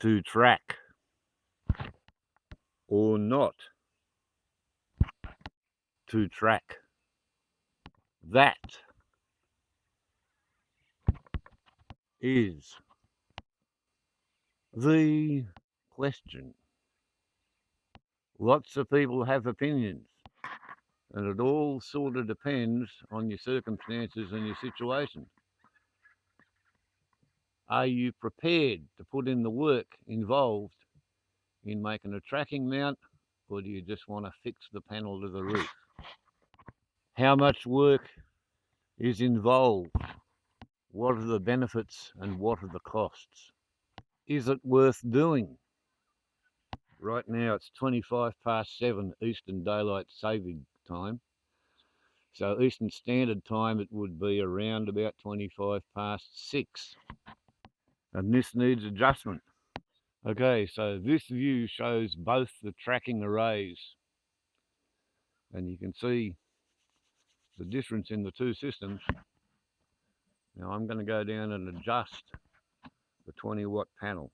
to track or not to track. That is the question. Lots of people have opinions, and it all sort of depends on your circumstances and your situation. Are you prepared to put in the work involved in making a tracking mount, or do you just want to fix the panel to the roof? How much work is involved? What are the benefits and what are the costs? Is it worth doing? Right now it's 7:25 Eastern Daylight Saving Time. So Eastern Standard Time it would be around about 6:25. And this needs adjustment. Okay, so this view shows both the tracking arrays. And you can see the difference in the two systems. Now I'm going to go down and adjust the 20-watt panel.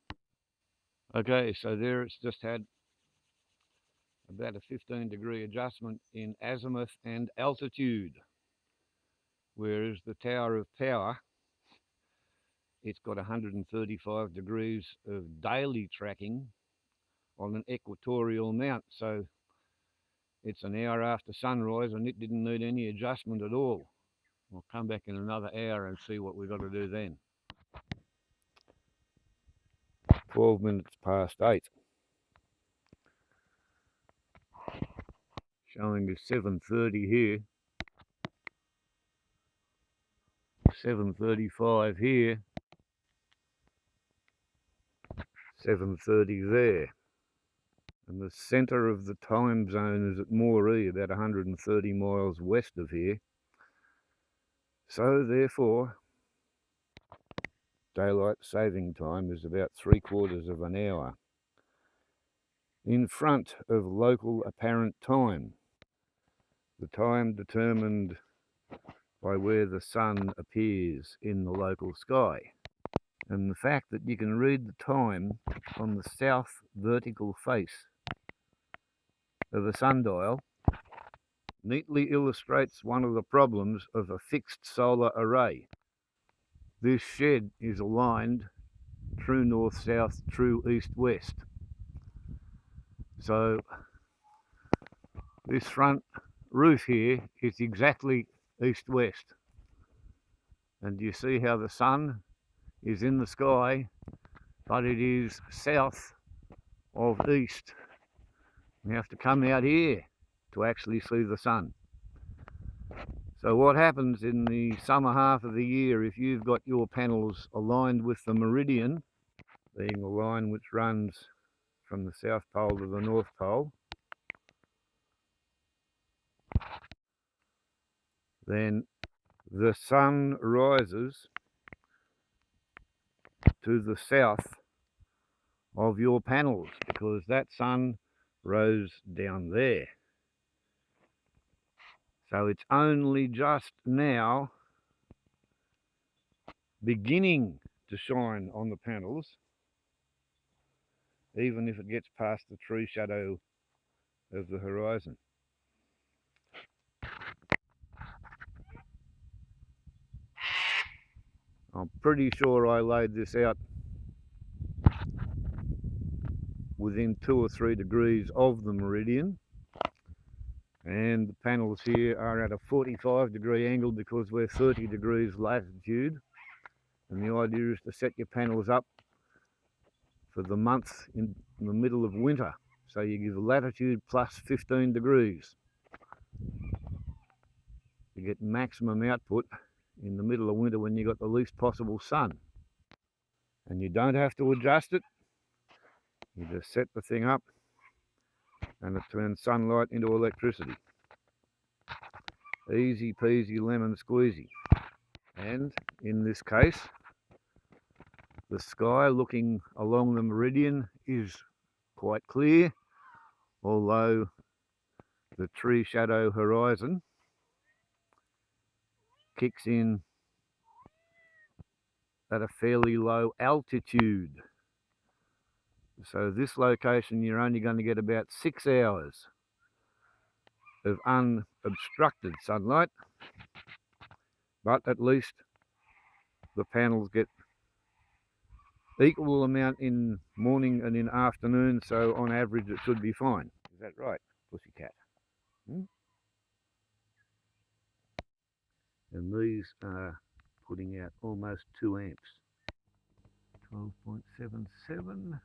Okay, so there it's just had about a 15-degree adjustment in azimuth and altitude. Whereas the Tower of Power, it's got 135 degrees of daily tracking on an equatorial mount. So it's an hour after sunrise and it didn't need any adjustment at all. I'll come back in another hour and see what we've got to do then. 12 minutes past 8. Showing us 7:30 here. 7:35 here. 7:30 there. And the centre of the time zone is at Moree, about 130 miles west of here. So therefore, daylight saving time is about 3/4 of an hour in front of local apparent time, the time determined by where the sun appears in the local sky. And the fact that you can read the time on the south vertical face of a sundial neatly illustrates one of the problems of a fixed solar array. This shed is aligned true north-south, true east-west. So this front roof here is exactly east-west. And you see how the sun is in the sky, but it is south of east. We have to come out here to actually see the sun. So what happens in the summer half of the year, if you've got your panels aligned with the meridian, being the line which runs from the South Pole to the North Pole, then the sun rises to the south of your panels because that sun rose down there. So it's only just now beginning to shine on the panels, even if it gets past the tree shadow of the horizon. I'm pretty sure I laid this out within 2 or 3 degrees of the meridian, and the panels here are at a 45-degree angle because we're 30 degrees latitude, and the idea is to set your panels up for the month in the middle of winter, so you give latitude plus 15 degrees. You get maximum output in the middle of winter when you've got the least possible sun. And you don't have to adjust it. You just set the thing up and it turns sunlight into electricity. Easy peasy lemon squeezy. And in this case, the sky looking along the meridian is quite clear, although the tree shadow horizon kicks in at a fairly low altitude. So this location, you're only going to get about 6 hours of unobstructed sunlight, but at least the panels get equal amount in morning and in afternoon, so on average it should be fine. Is that right, pussycat? And these are putting out almost 2 amps. 12.77,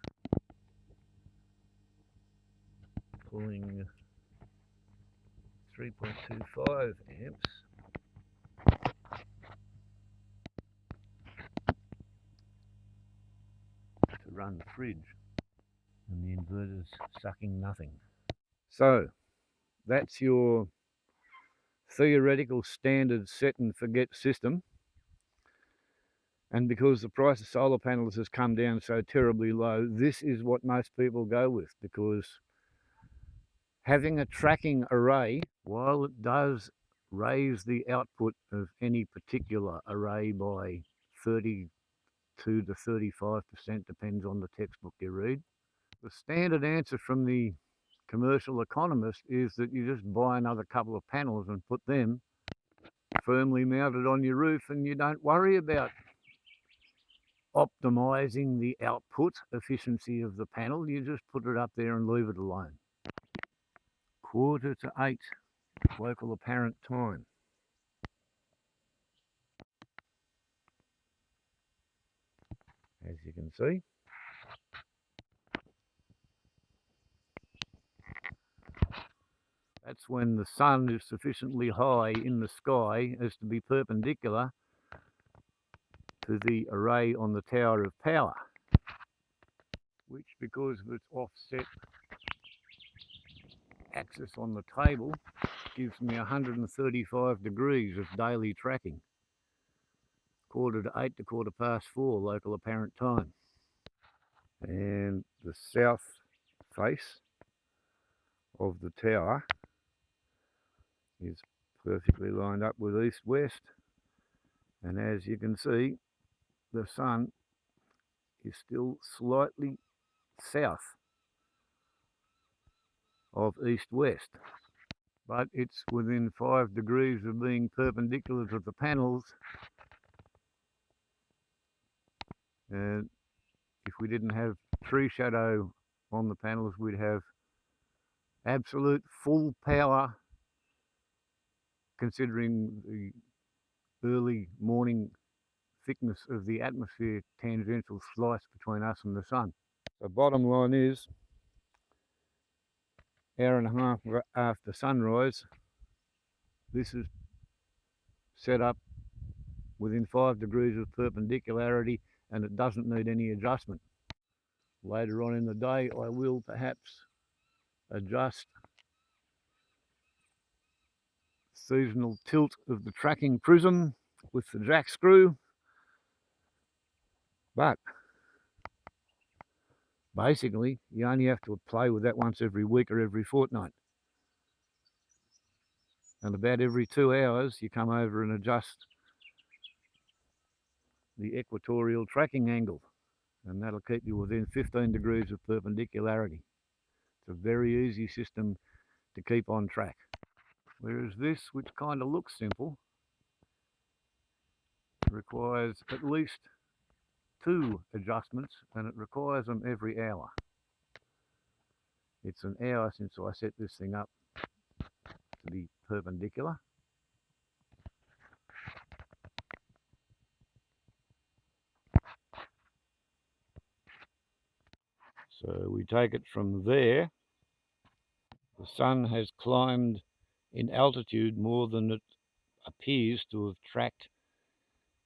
pulling 3.25 amps. To run the fridge, and the inverter's sucking nothing. So that's your theoretical standard set and forget system. And because the price of solar panels has come down so terribly low, this is what most people go with, because having a tracking array, while it does raise the output of any particular array by 32 to 35%, depends on the textbook you read, the standard answer from the commercial economist is that you just buy another couple of panels and put them firmly mounted on your roof, and you don't worry about optimizing the output efficiency of the panel. You just put it up there and leave it alone. 7:45 local apparent time. As you can see, that's when the sun is sufficiently high in the sky as to be perpendicular to the array on the tower of power, which, because of its offset axis on the table, gives me 135 degrees of daily tracking. 7:45 to 4:15 local apparent time. And the south face of the tower is perfectly lined up with east-west, and as you can see, the sun is still slightly south of east-west, but it's within 5 degrees of being perpendicular to the panels. And if we didn't have tree shadow on the panels, we'd have absolute full power, considering the early morning thickness of the atmosphere tangential slice between us and the sun. The bottom line is, hour and a half after sunrise, this is set up within 5 degrees of perpendicularity, and it doesn't need any adjustment. Later on in the day, I will perhaps adjust seasonal tilt of the tracking prism with the jack screw, but basically you only have to play with that once every week or every fortnight, and about every 2 hours you come over and adjust the equatorial tracking angle, and that'll keep you within 15 degrees of perpendicularity. It's a very easy system to keep on track. Whereas this, which kind of looks simple, requires at least 2 adjustments, and it requires them every hour. It's an hour since I set this thing up to be perpendicular. So we take it from there. The sun has climbed in altitude more than it appears to have tracked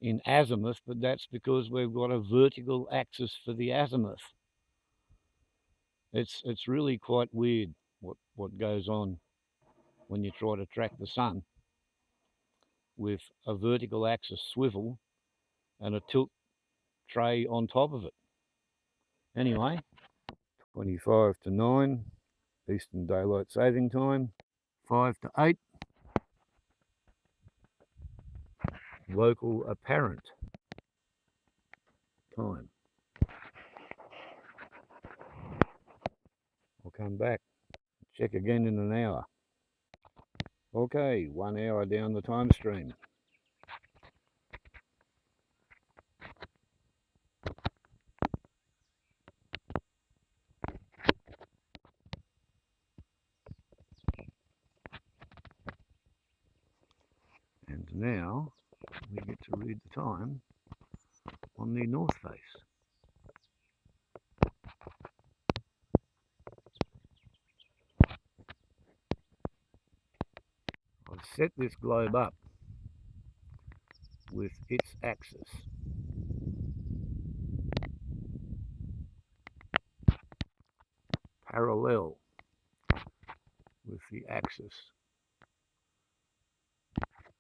in azimuth, but that's because we've got a vertical axis for the azimuth. It's really quite weird what goes on when you try to track the sun with a vertical axis swivel and a tilt tray on top of it. Anyway, 25 to 9 Eastern Daylight Saving Time, 5 to 8 local apparent time. come back, check again in an hour. Okay, 1 hour down the time stream. And now we get to read the time on the north face. I've set this globe up with its axis. Parallel with the axis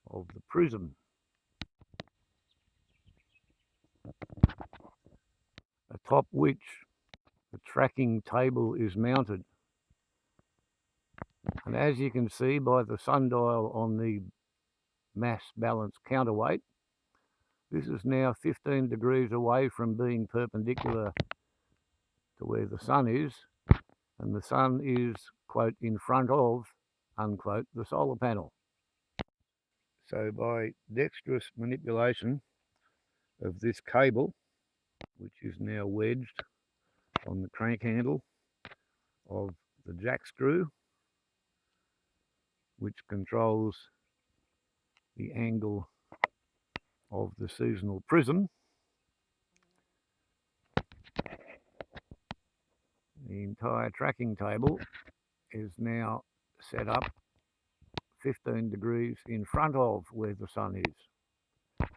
of the prism, atop which the tracking table is mounted. And as you can see by the sundial on the mass balance counterweight, this is now 15 degrees away from being perpendicular to where the sun is, and the sun is, quote, in front of, unquote, the solar panel. So by dexterous manipulation of this cable, which is now wedged on the crank handle of the jack screw, which controls the angle of the seasonal prism, the entire tracking table is now set up 15 degrees in front of where the sun is.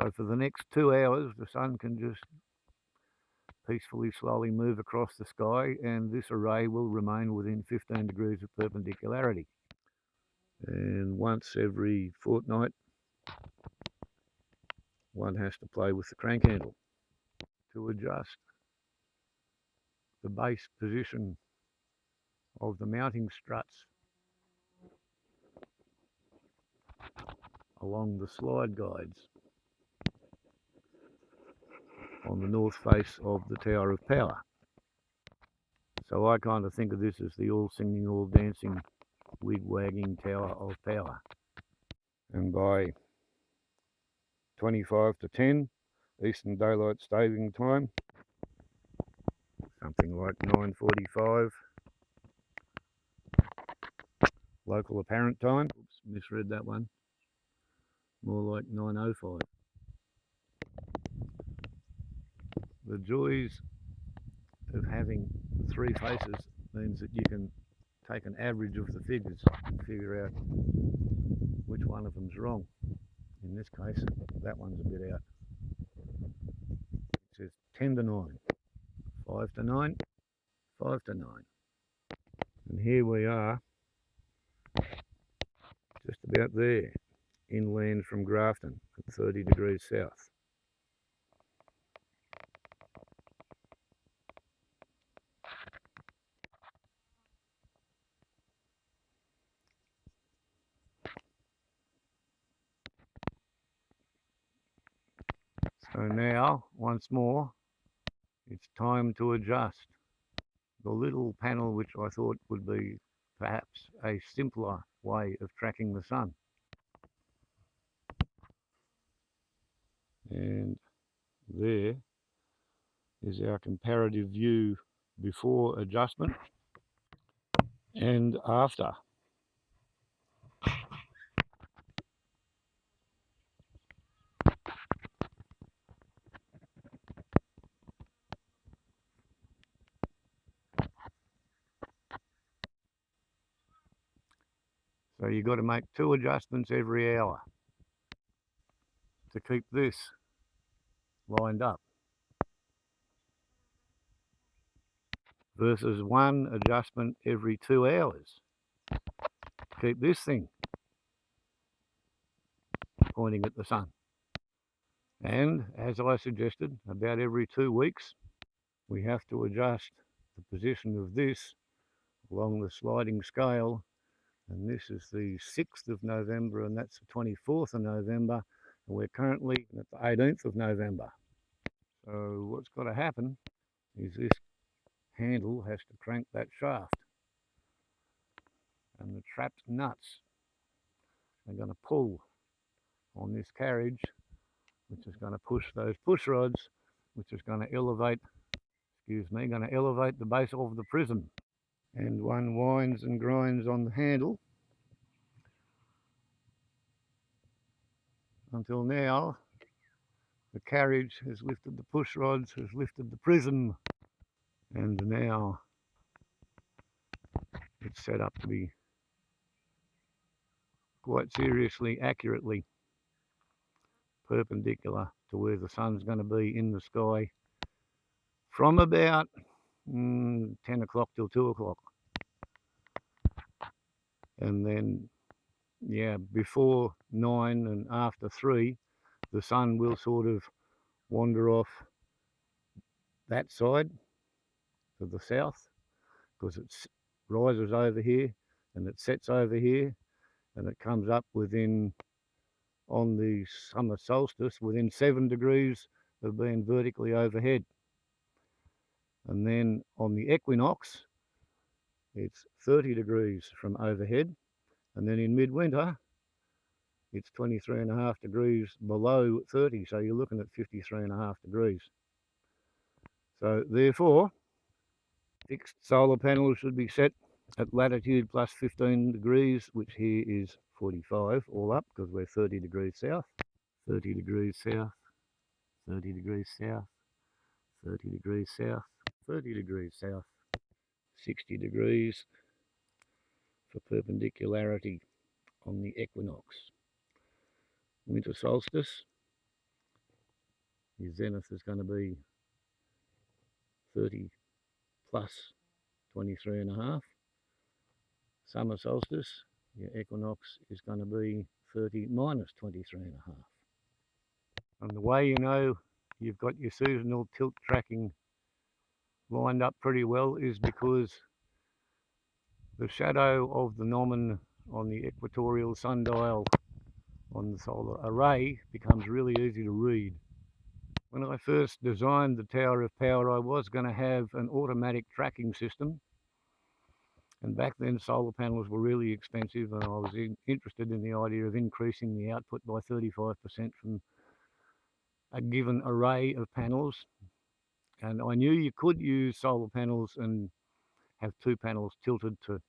So for the next 2 hours, the sun can just peacefully, slowly move across the sky, and this array will remain within 15 degrees of perpendicularity. And once every fortnight, one has to play with the crank handle to adjust the base position of the mounting struts along the slide guides on the north face of the Tower of Power. So I kind of think of this as the all singing, all dancing, wig wagging Tower of Power. And by 25 to 10 Eastern Daylight Saving Time, something like 9:45 local apparent time. Oops, misread that one. More like 9:05. The joys of having 3 faces means that you can take an average of the figures and figure out which one of them's wrong. In this case, that one's a bit out. It says 10 to 9, 5 to 9, 5 to 9. And here we are, just about there, inland from Grafton at 30 degrees south. So now, once more, it's time to adjust the little panel which I thought would be perhaps a simpler way of tracking the sun. And there is our comparative view before adjustment and after. So you've got to make 2 adjustments every hour to keep this lined up, versus 1 adjustment every 2 hours to keep this thing pointing at the sun. And as I suggested, about every 2 weeks we have to adjust the position of this along the sliding scale, and this is the 6th of November and that's the 24th of November, and we're currently at the 18th of November. So what's got to happen is this handle has to crank that shaft and the trapped nuts are going to pull on this carriage, which is going to push those push rods, which is going to elevate, going to elevate the base of the prism. And one winds and grinds on the handle until now the carriage has lifted the push rods, has lifted the prism, and now it's set up to be quite seriously, accurately perpendicular to where the sun's going to be in the sky from about 10 o'clock till 2 o'clock. And then, yeah, before 9 and after 3, the sun will sort of wander off that side to the south, because it rises over here and it sets over here, and it comes up within, on the summer solstice, within 7 degrees of being vertically overhead. And then on the equinox, it's 30 degrees from overhead. And then in midwinter, it's 23.5 degrees below 30. So you're looking at 53.5 degrees. So therefore, fixed solar panels should be set at latitude plus 15 degrees, which here is 45 all up, because we're 30 degrees south, 30 degrees south, 30 degrees south, 30 degrees south, 30 degrees south, 60 degrees for perpendicularity on the equinox. Winter solstice, your zenith is going to be 30 plus 23.5. Summer solstice, your equinox is going to be 30 minus 23.5. And the way you know you've got your seasonal tilt tracking lined up pretty well is because the shadow of the gnomon on the equatorial sundial on the solar array becomes really easy to read. When I first designed the Tower of Power, I was going to have an automatic tracking system, and back then solar panels were really expensive, and I was interested in the idea of increasing the output by 35% from a given array of panels. And I knew you could use solar panels and have 2 panels tilted to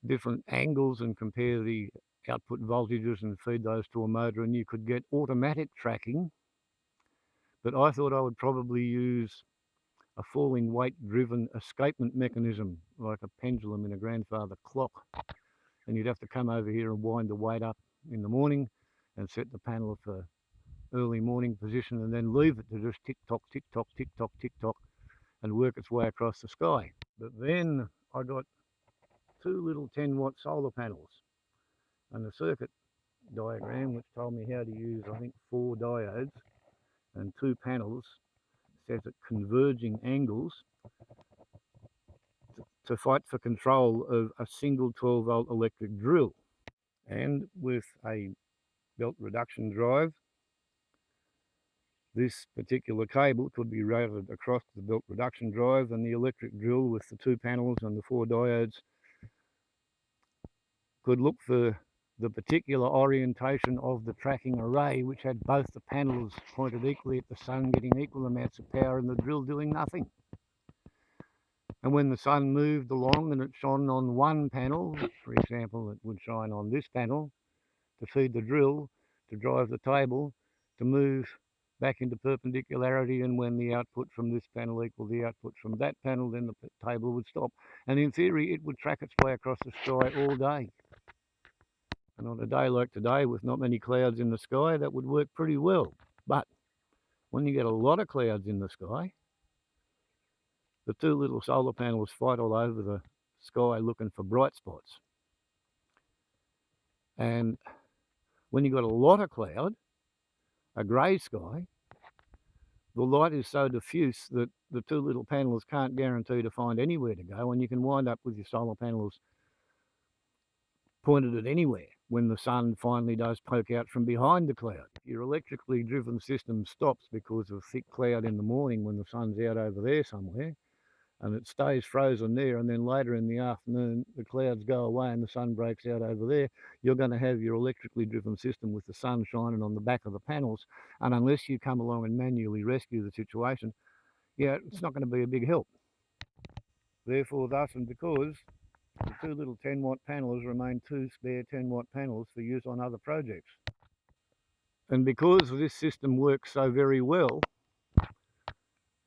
different angles and compare the output voltages and feed those to a motor, and you could get automatic tracking. But I thought I would probably use a falling weight driven escapement mechanism, like a pendulum in a grandfather clock. And you'd have to come over here and wind the weight up in the morning and set the panel for early morning position, and then leave it to just tick tock, tick tock, tick tock, tick tock, and work its way across the sky. But then I got 2 little 10-watt solar panels and a circuit diagram which told me how to use, I think, 4 diodes and 2 panels set at converging angles to fight for control of a single 12-volt electric drill. And with a belt reduction drive, this particular cable could be routed across the belt reduction drive, and the electric drill with the 2 panels and the 4 diodes could look for the particular orientation of the tracking array, which had both the panels pointed equally at the sun, getting equal amounts of power, and the drill doing nothing. And when the sun moved along and it shone on one panel, for example, it would shine on this panel to feed the drill, to drive the table, to move back into perpendicularity, and when the output from this panel equaled the output from that panel, then the table would stop. And in theory, it would track its way across the sky all day. And on a day like today, with not many clouds in the sky, that would work pretty well. But when you get a lot of clouds in the sky, the 2 little solar panels fight all over the sky looking for bright spots. And when you've got a lot of cloud, a grey sky, the light is so diffuse that the 2 little panels can't guarantee to find anywhere to go, and you can wind up with your solar panels pointed at anywhere when the sun finally does poke out from behind the cloud. Your electrically driven system stops because of thick cloud in the morning when the sun's out over there somewhere, and it stays frozen there, and then later in the afternoon the clouds go away and the sun breaks out over there, you're going to have your electrically driven system with the sun shining on the back of the panels, and unless you come along and manually rescue the situation, yeah, it's not going to be a big help. Therefore, thus and because, the two little 10-watt panels remain two spare 10-watt panels for use on other projects. And because this system works so very well,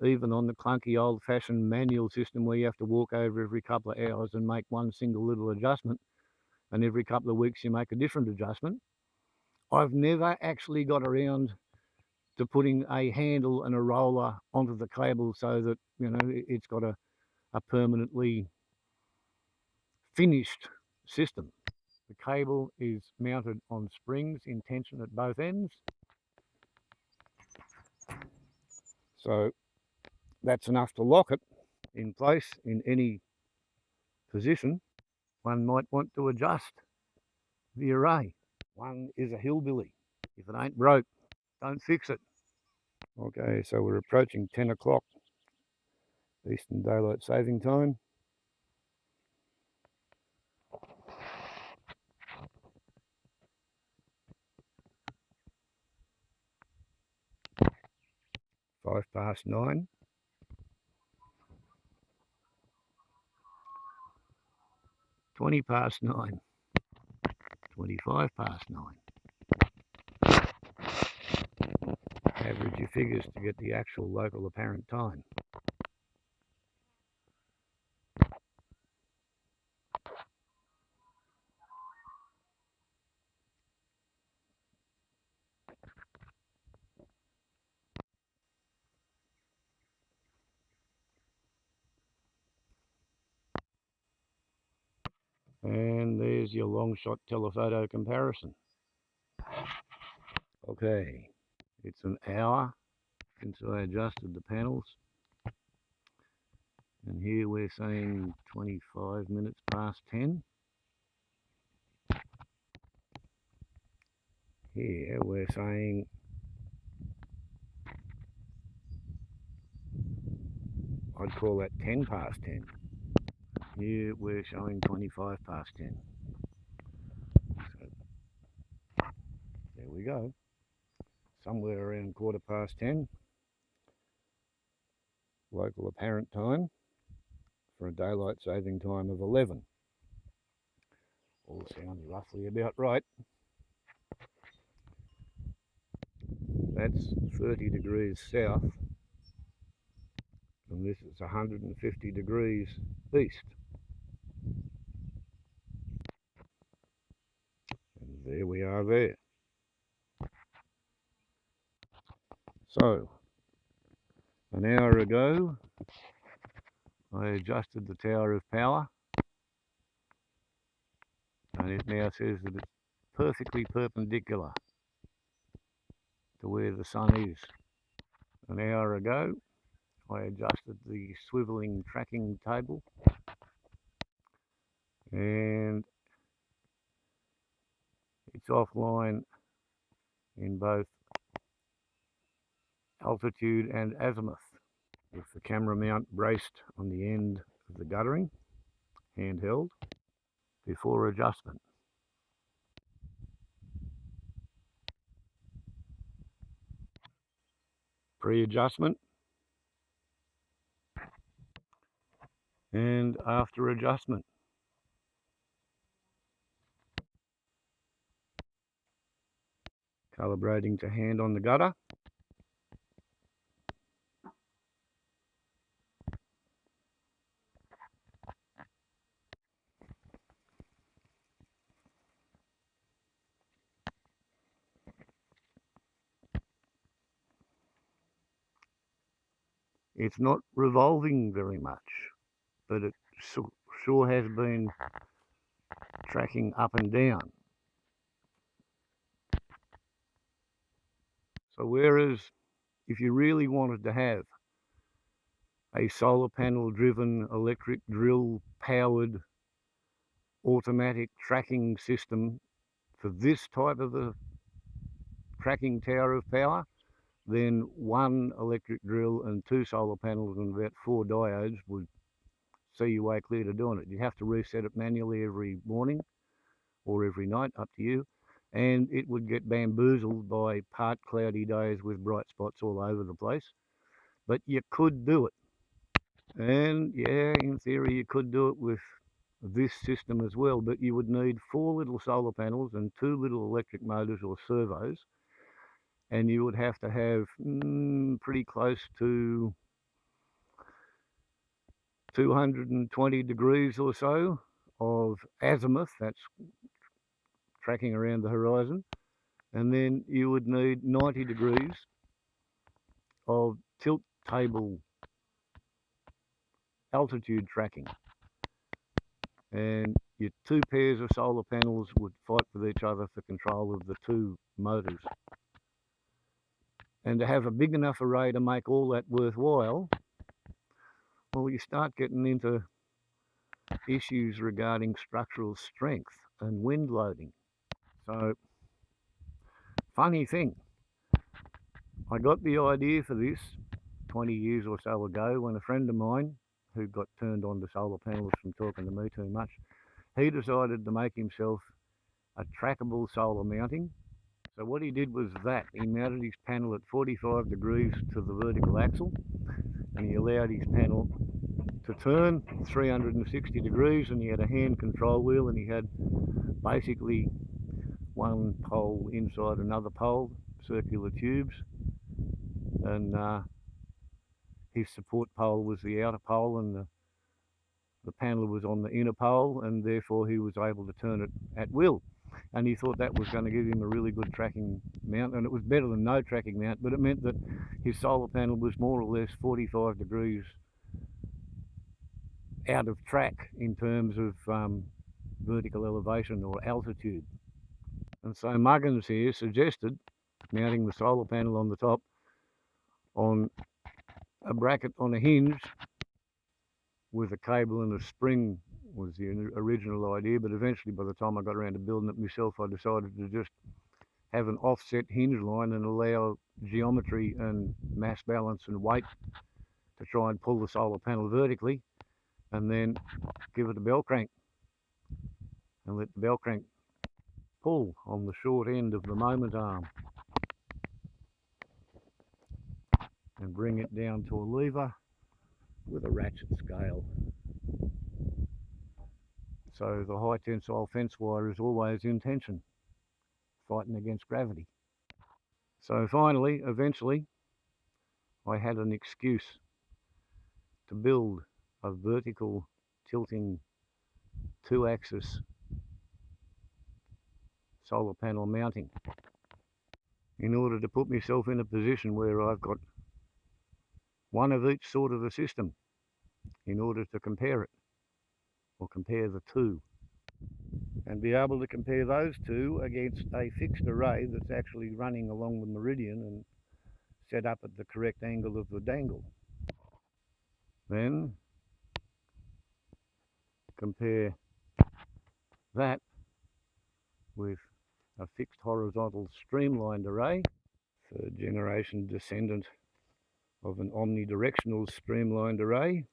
even on the clunky old-fashioned manual system where you have to walk over every couple of hours and make one single little adjustment, and every couple of weeks you make a different adjustment, I've never actually got around to putting a handle and a roller onto the cable so that, you know, it's got a permanently finished system. The cable is mounted on springs in tension at both ends. So that's enough to lock it in place in any position. One might want to adjust the array. One is a hillbilly. If it ain't broke, don't fix it. Okay, so we're approaching 10 o'clock Eastern Daylight Saving Time. Five past 9. 20 past 9. 25 past 9. Average your figures to get the actual local apparent time. And there's your long shot telephoto comparison. Okay, it's an hour since I adjusted the panels. And here we're saying 25 minutes past 10. Here we're saying I'd call that 10 past 10. Here we're showing 25 past 10. So there we go. Somewhere around 10:15. Local apparent time for a daylight saving time of 11. All sounds roughly about right. That's 30 degrees south, and this is 150 degrees east. And there we are there. So, an hour ago, I adjusted the tower of power, and it now says that it's perfectly perpendicular to where the sun is. An hour ago, I adjusted the swiveling tracking table, and it's offline in both altitude and azimuth, with the camera mount braced on the end of the guttering, handheld, before adjustment. Pre-adjustment and after adjustment. Calibrating to hand on the gutter. It's not revolving very much, but it sure has been tracking up and down. So whereas if you really wanted to have a solar panel driven electric drill powered automatic tracking system for this type of a tracking tower of power, then one electric drill and two solar panels and about 4 diodes would see your way clear to doing it. You have to reset it manually every morning or every night, up to you. And it would get bamboozled by part cloudy days with bright spots all over the place. But you could do it. And yeah, in theory, you could do it with this system as well, but you would need 4 little solar panels and 2 little electric motors or servos. And you would have to have pretty close to 220 degrees or so of azimuth, that's tracking around the horizon, and then you would need 90 degrees of tilt table altitude tracking. And your 2 pairs of solar panels would fight with each other for control of the 2 motors. And to have a big enough array to make all that worthwhile, well, you start getting into issues regarding structural strength and wind loading. So, funny thing, I got the idea for this 20 years or so ago when a friend of mine who got turned on to solar panels from talking to me too much, he decided to make himself a trackable solar mounting. So what he did was that he mounted his panel at 45 degrees to the vertical axle, and he allowed his panel to turn 360 degrees, and he had a hand control wheel, and he had basically one pole inside another pole, circular tubes, and his support pole was the outer pole, and the panel was on the inner pole, and therefore he was able to turn it at will. And he thought that was going to give him a really good tracking mount, and it was better than no tracking mount, but it meant that his solar panel was more or less 45 degrees out of track in terms of vertical elevation or altitude. And so Muggins here suggested mounting the solar panel on the top on a bracket on a hinge with a cable and a spring was the original idea, but eventually by the time I got around to building it myself, I decided to just have an offset hinge line and allow geometry and mass balance and weight to try and pull the solar panel vertically, and then give it a bell crank and let the bell crank pull on the short end of the moment arm and bring it down to a lever with a ratchet scale. So the high tensile fence wire is always in tension, fighting against gravity. So finally, eventually, I had an excuse to build a vertical tilting 2-axis solar panel mounting in order to put myself in a position where I've got one of each sort of a system in order to compare it, or compare the two, and be able to compare those two against a fixed array that's actually running along the meridian and set up at the correct angle of the dangle. Then compare that with a fixed horizontal streamlined array, third generation descendant of an omnidirectional streamlined array,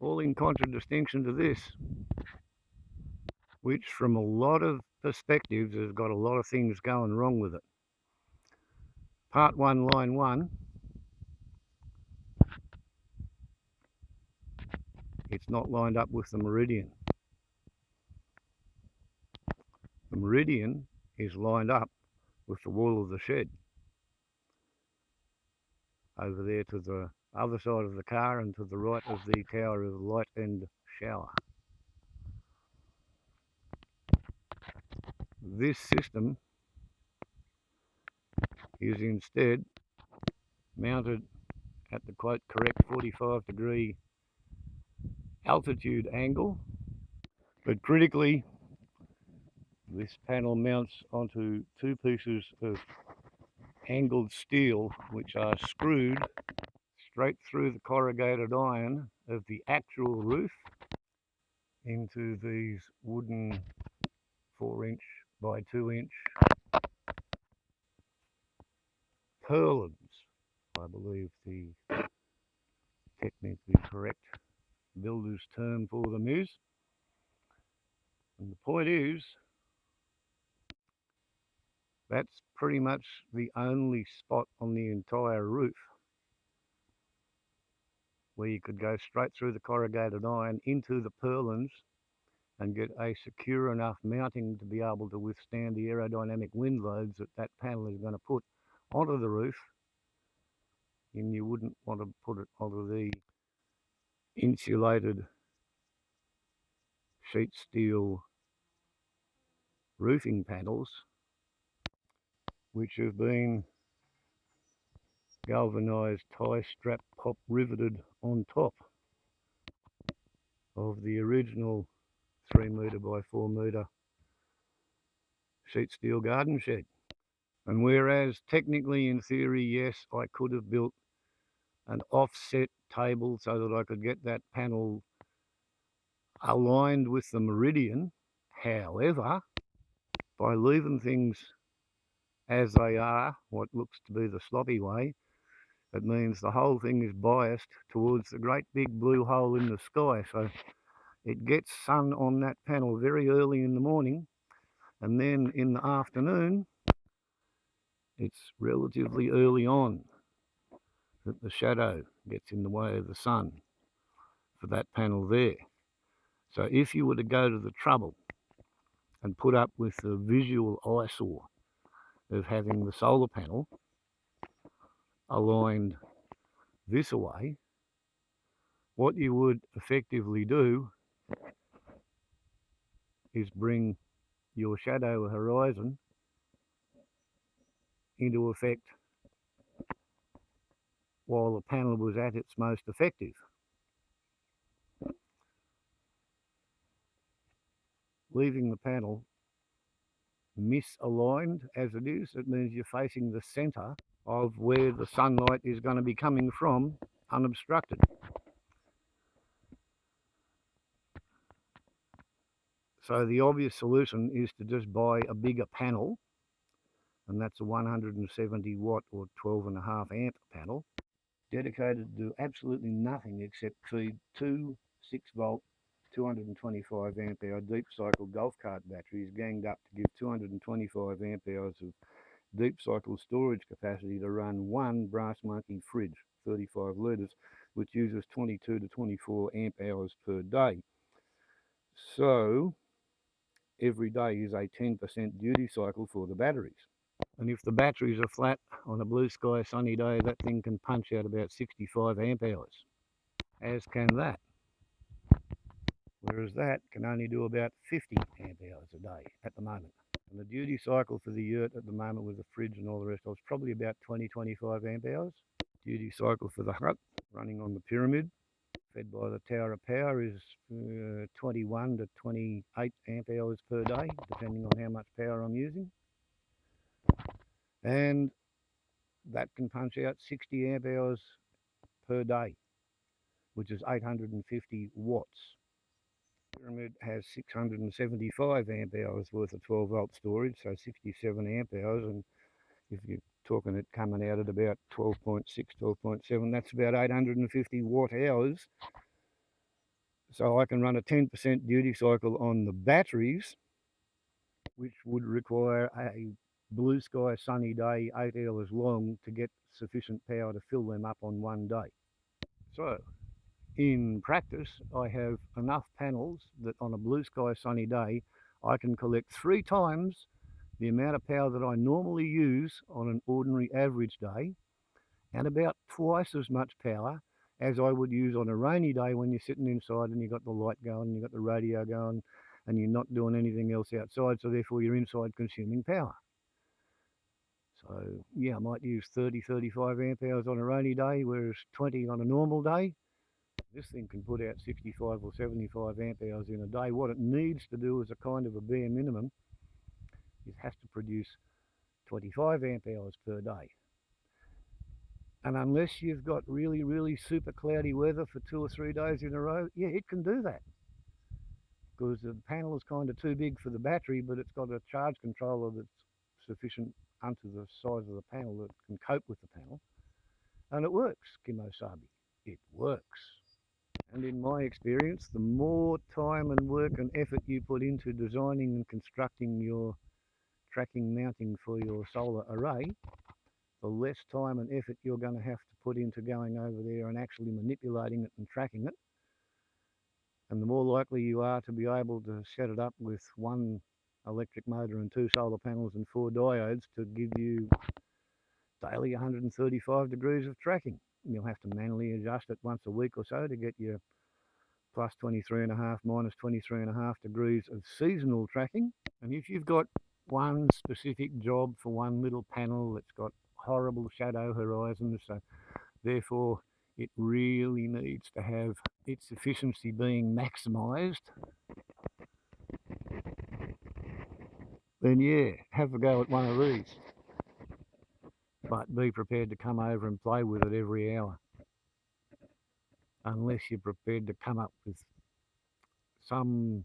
all in contradistinction to this, which from a lot of perspectives has got a lot of things going wrong with it. Part 1, line 1, it's not lined up with the meridian. The meridian is lined up with the wall of the shed over there to the other side of the car and to the right of the tower of light and shower. This system is instead mounted at the quote correct 45 degree altitude angle, but critically this panel mounts onto 2 pieces of angled steel which are screwed straight through the corrugated iron of the actual roof into these wooden 4-inch by 2-inch purlins, I believe the technically correct builder's term for them is. And the point is, that's pretty much the only spot on the entire roof where you could go straight through the corrugated iron into the purlins and get a secure enough mounting to be able to withstand the aerodynamic wind loads that that panel is going to put onto the roof. And you wouldn't want to put it onto the insulated sheet steel roofing panels, which have been galvanized tie strap pop riveted on top of the original 3 metre by 4 metre sheet steel garden shed. And whereas technically in theory, yes, I could have built an offset table so that I could get that panel aligned with the meridian, however, by leaving things as they are, what looks to be the sloppy way, it means the whole thing is biased towards the great big blue hole in the sky. So it gets sun on that panel very early in the morning, and then in the afternoon, it's relatively early on that the shadow gets in the way of the sun for that panel there. So if you were to go to the trouble and put up with the visual eyesore of having the solar panel aligned this way, what you would effectively do is bring your shadow horizon into effect while the panel was at its most effective. Leaving the panel misaligned as it is, it means you're facing the centre of where the sunlight is going to be coming from unobstructed. So the obvious solution is to just buy a bigger panel, and that's a 170 watt or 12.5 amp panel, dedicated to absolutely nothing except feed two 6 volt 225 amp hour deep cycle golf cart batteries ganged up to give 225 amp hours of deep cycle storage capacity to run one Brass Monkey fridge, 35 litres, which uses 22 to 24 amp hours per day. So every day is a 10% duty cycle for the batteries. And if the batteries are flat on a blue sky sunny day, that thing can punch out about 65 amp hours, as can that. Whereas that can only do about 50 amp hours a day at the moment. And the duty cycle for the yurt at the moment with the fridge and all the rest of it is probably about 20-25 amp hours. Duty cycle for the hut running on the pyramid, fed by the Tower of Power, is 21 to 28 amp hours per day, depending on how much power I'm using. And that can punch out 60 amp hours per day, which is 850 watts. Pyramid has 675 amp hours worth of 12 volt storage, so 67 amp hours, and if you're talking it coming out at about 12.6, 12.7, that's about 850 watt hours. So I can run a 10% duty cycle on the batteries, which would require a blue sky sunny day, 8 hours long, to get sufficient power to fill them up on one day. So in practice, I have enough panels that on a blue sky sunny day, I can collect 3 times the amount of power that I normally use on an ordinary average day, and about twice as much power as I would use on a rainy day when you're sitting inside and you've got the light going and you've got the radio going and you're not doing anything else outside, so therefore you're inside consuming power. So yeah, I might use 30-35 amp hours on a rainy day, whereas 20 on a normal day. This thing can put out 65 or 75 amp hours in a day. What it needs to do as a kind of a bare minimum, it has to produce 25 amp hours per day. And unless you've got really, really super cloudy weather for 2 or 3 days in a row, yeah, it can do that. Because the panel is kind of too big for the battery, but it's got a charge controller that's sufficient unto the size of the panel that can cope with the panel. And it works, Kimosabi. It works. And in my experience, the more time and work and effort you put into designing and constructing your tracking mounting for your solar array, the less time and effort you're going to have to put into going over there and actually manipulating it and tracking it. And the more likely you are to be able to set it up with one electric motor and 2 solar panels and 4 diodes to give you daily 135 degrees of tracking. You'll have to manually adjust it once a week or so to get your plus 23.5, minus 23.5 degrees of seasonal tracking. And if you've got one specific job for one little panel that's got horrible shadow horizons, so therefore it really needs to have its efficiency being maximised, then yeah, have a go at one of these. But be prepared to come over and play with it every hour. Unless you're prepared to come up with some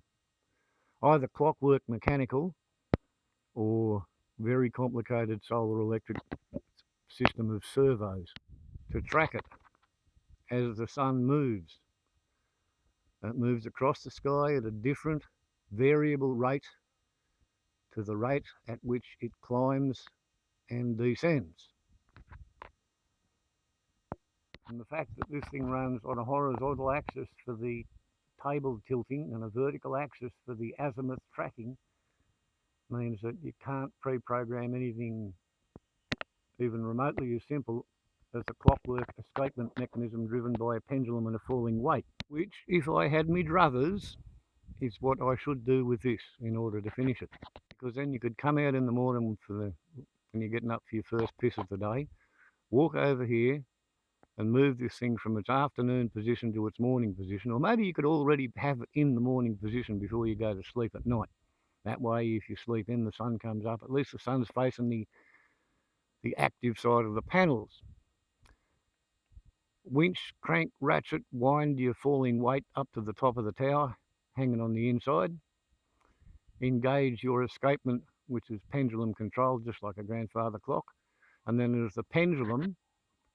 either clockwork mechanical or very complicated solar electric system of servos to track it as the sun moves. It moves across the sky at a different variable rate to the rate at which it climbs and descends. And the fact that this thing runs on a horizontal axis for the table tilting and a vertical axis for the azimuth tracking means that you can't pre-program anything even remotely as simple as a clockwork escapement mechanism driven by a pendulum and a falling weight, which, if I had me druthers, is what I should do with this in order to finish it. Because then you could come out in the morning when you're getting up for your first piss of the day, walk over here and move this thing from its afternoon position to its morning position, or maybe you could already have it in the morning position before you go to sleep at night. That way, if you sleep in, the sun comes up, at least the sun's facing the active side of the panels. Winch, crank, ratchet, wind your falling weight up to the top of the tower, hanging on the inside. Engage your escapement, which is pendulum controlled, just like a grandfather clock. And then as the pendulum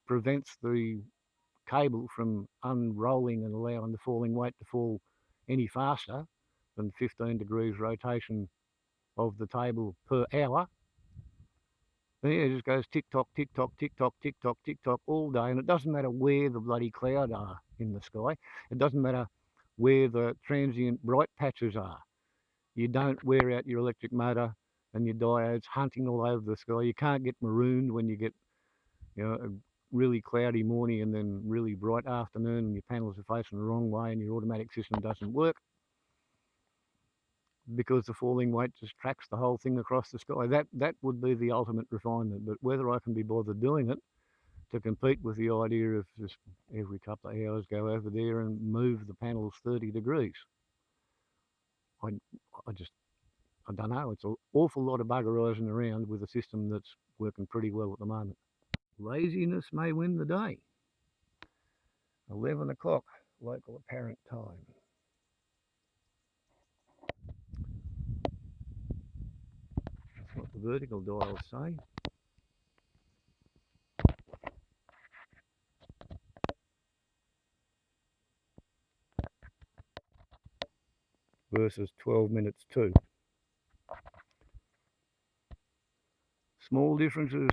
prevents the cable from unrolling and allowing the falling weight to fall any faster than 15 degrees rotation of the table per hour, then it just goes tick tock, tick tock, tick tock, tick tock, tick tock all day. And it doesn't matter where the bloody clouds are in the sky. It doesn't matter where the transient bright patches are. You don't wear out your electric motor and your diodes hunting all over the sky. You can't get marooned when you get, a really cloudy morning and then really bright afternoon and your panels are facing the wrong way and your automatic system doesn't work, because the falling weight just tracks the whole thing across the sky. That would be the ultimate refinement. But whether I can be bothered doing it to compete with the idea of just every couple of hours go over there and move the panels 30 degrees, I don't know. It's an awful lot of buggerising around with a system that's working pretty well at the moment. Laziness may win the day. 11 o'clock local apparent time. That's what the vertical dials say. Versus 12 minutes too. Small differences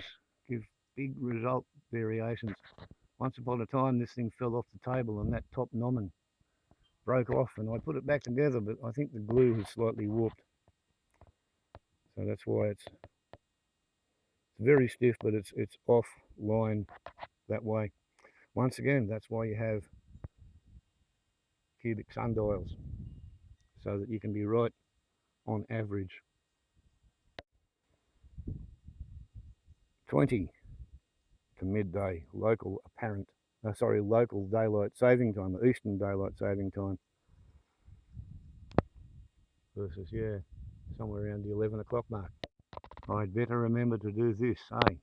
give big result variations. Once upon a time this thing fell off the table and that top nomen broke off, and I put it back together, but I think the glue has slightly warped. So that's why it's very stiff, but it's offline that way. Once again, that's why you have cubic sundials, so that you can be right on average. 20 to midday, local daylight saving time, Eastern daylight saving time, versus, somewhere around the 11 o'clock mark. I'd better remember to do this, eh?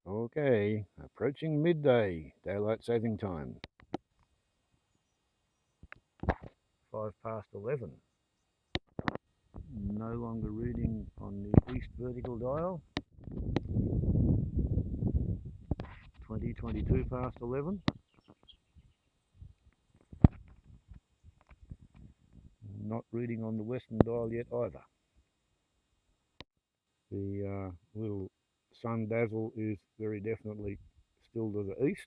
Okay, approaching midday, daylight saving time. 5 past 11. No longer reading on the east vertical dial. 22 past 11. Not reading on the western dial yet either. The little sun dazzle is very definitely still to the east.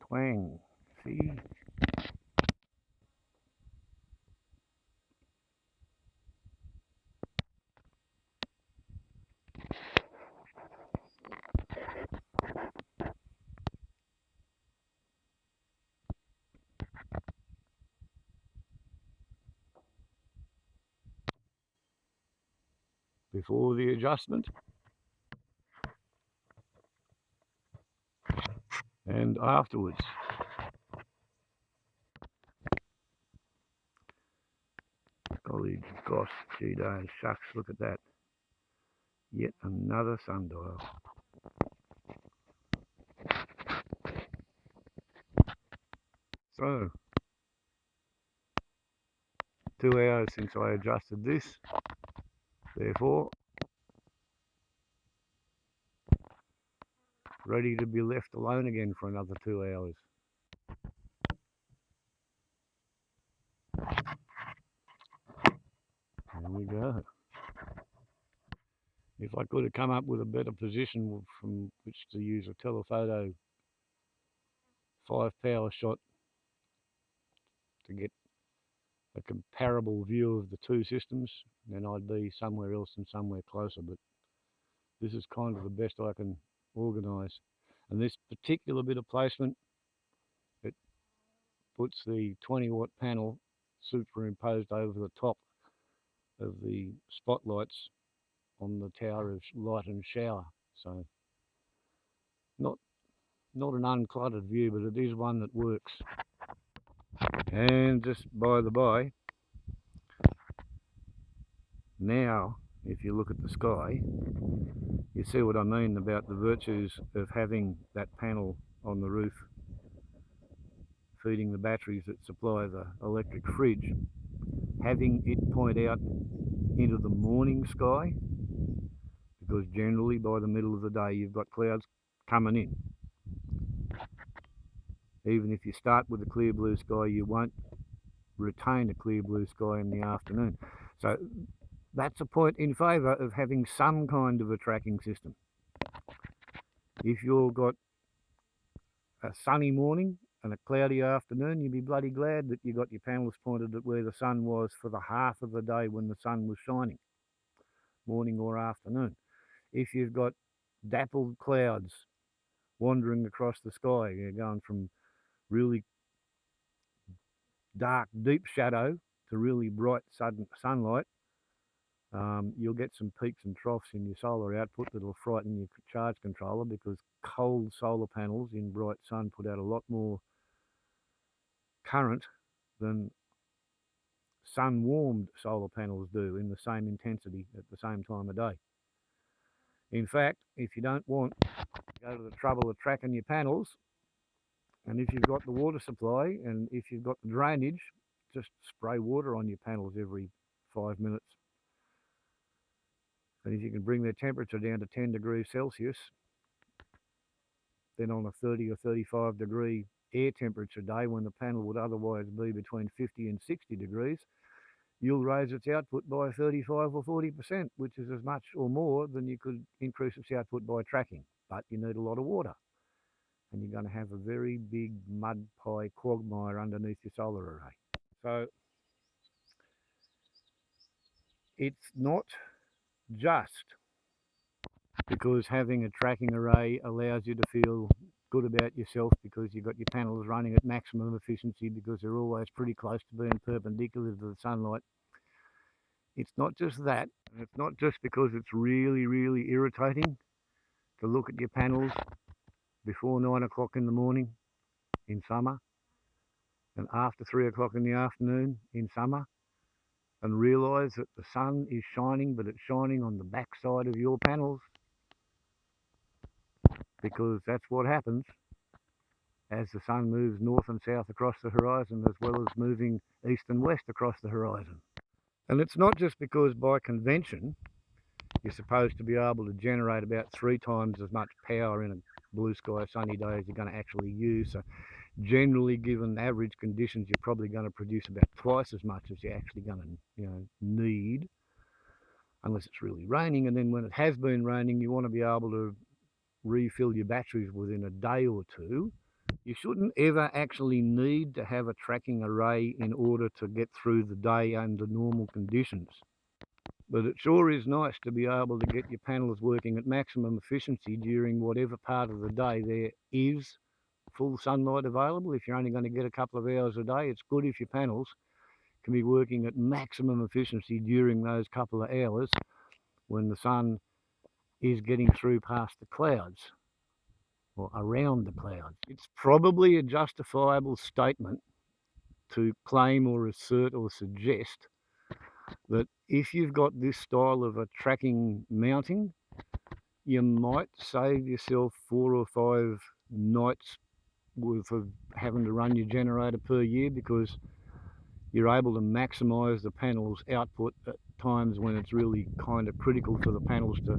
Twang. See? Before the adjustment and afterwards. Golly gosh, gee days, shucks, look at that. Yet another sundial. So, 2 hours since I adjusted this, therefore, ready to be left alone again for another 2 hours. There we go. If I could have come up with a better position from which to use a telephoto 5 power shot to get a comparable view of the two systems, then I'd be somewhere else and somewhere closer, but this is kind of the best I can organise. And this particular bit of placement, it puts the 20 watt panel superimposed over the top of the spotlights on the tower of light and shower. So not an uncluttered view, but it is one that works. And just by the by, now if you look at the sky, you see what I mean about the virtues of having that panel on the roof feeding the batteries that supply the electric fridge, having it point out into the morning sky, because generally by the middle of the day you've got clouds coming in. Even if you start with a clear blue sky, you won't retain a clear blue sky in the afternoon. So that's a point in favour of having some kind of a tracking system. If you've got a sunny morning and a cloudy afternoon, you'd be bloody glad that you got your panels pointed at where the sun was for the half of the day when the sun was shining, morning or afternoon. If you've got dappled clouds wandering across the sky, you're going from really dark, deep shadow to really bright sudden sunlight, you'll get some peaks and troughs in your solar output that'll frighten your charge controller, because cold solar panels in bright sun put out a lot more current than sun-warmed solar panels do in the same intensity at the same time of day. In fact, if you don't want to go to the trouble of tracking your panels, and if you've got the water supply and if you've got the drainage, just spray water on your panels every 5 minutes. And if you can bring their temperature down to 10 degrees Celsius, then on a 30 or 35 degree air temperature day when the panel would otherwise be between 50 and 60 degrees, you'll raise its output by 35 or 40%, which is as much or more than you could increase its output by tracking. But you need a lot of water, and you're going to have a very big mud pie quagmire underneath your solar array. So it's not just because having a tracking array allows you to feel good about yourself because you've got your panels running at maximum efficiency because they're always pretty close to being perpendicular to the sunlight. It's not just that, and it's not just because it's really, really irritating to look at your panels before 9 o'clock in the morning in summer and after 3 o'clock in the afternoon in summer. and realise that the sun is shining, but it's shining on the back side of your panels, because that's what happens as the sun moves north and south across the horizon, as well as moving east and west across the horizon. And it's not just because by convention you're supposed to be able to generate about 3 times as much power in a blue sky sunny day as you're going to actually use. So generally, given average conditions, you're probably going to produce about twice as much as you're actually going to need, unless it's really raining. And then when it has been raining, you want to be able to refill your batteries within a day or two. You shouldn't ever actually need to have a tracking array in order to get through the day under normal conditions. But it sure is nice to be able to get your panels working at maximum efficiency during whatever part of the day there is full sunlight available. If you're only going to get a couple of hours a day, it's good if your panels can be working at maximum efficiency during those couple of hours when the sun is getting through past the clouds or around the clouds. It's probably a justifiable statement to claim or assert or suggest that if you've got this style of a tracking mounting, you might save yourself 4 or 5 nights worth of having to run your generator per year, because you're able to maximize the panel's output at times when it's really kind of critical for the panels to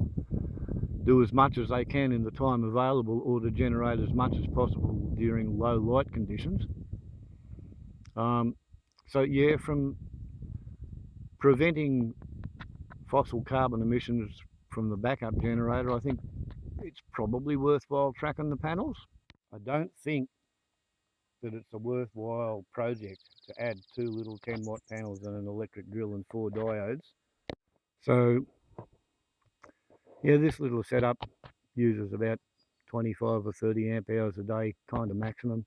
do as much as they can in the time available, or to generate as much as possible during low light conditions. So yeah, from preventing fossil carbon emissions from the backup generator, I think it's probably worthwhile tracking the panels. I don't think that it's a worthwhile project to add 2 little 10-watt panels and an electric drill and 4 diodes. So yeah, this little setup uses about 25 or 30 amp hours a day, kind of maximum,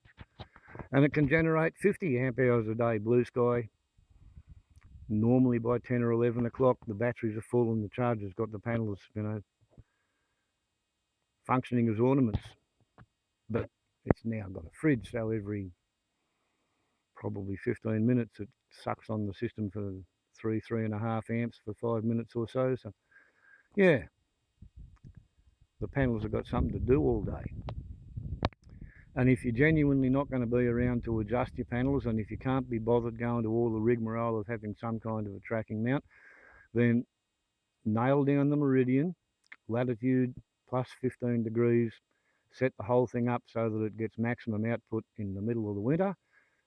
and it can generate 50 amp hours a day blue sky. Normally by 10 or 11 o'clock the batteries are full and the charger's got the panels functioning as ornaments. But it's now got a fridge, so every probably 15 minutes it sucks on the system for 3.5 amps for 5 minutes or so. So yeah, the panels have got something to do all day. And if you're genuinely not going to be around to adjust your panels, and if you can't be bothered going to all the rigmarole of having some kind of a tracking mount, then nail down the meridian, latitude plus 15 degrees, set the whole thing up so that it gets maximum output in the middle of the winter,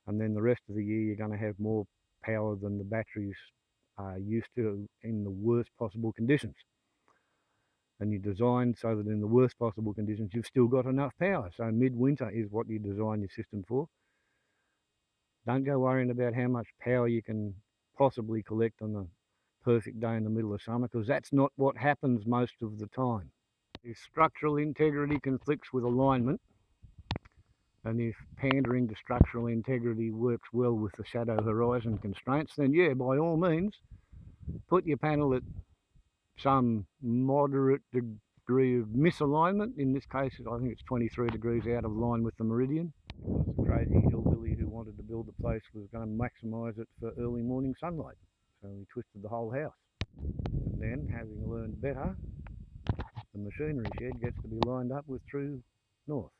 and then the rest of the year you're going to have more power than the batteries are used to in the worst possible conditions. And you design so that in the worst possible conditions you've still got enough power. So midwinter is what you design your system for. Don't go worrying about how much power you can possibly collect on the perfect day in the middle of summer, because that's not what happens most of the time. If structural integrity conflicts with alignment, and if pandering to structural integrity works well with the shadow horizon constraints, then yeah, by all means, put your panel at some moderate degree of misalignment. In this case, I think it's 23 degrees out of line with the meridian. Because the crazy hillbilly who wanted to build the place was going to maximise it for early morning sunlight. So he twisted the whole house. And then, having learned better, the machinery shed gets to be lined up with true north.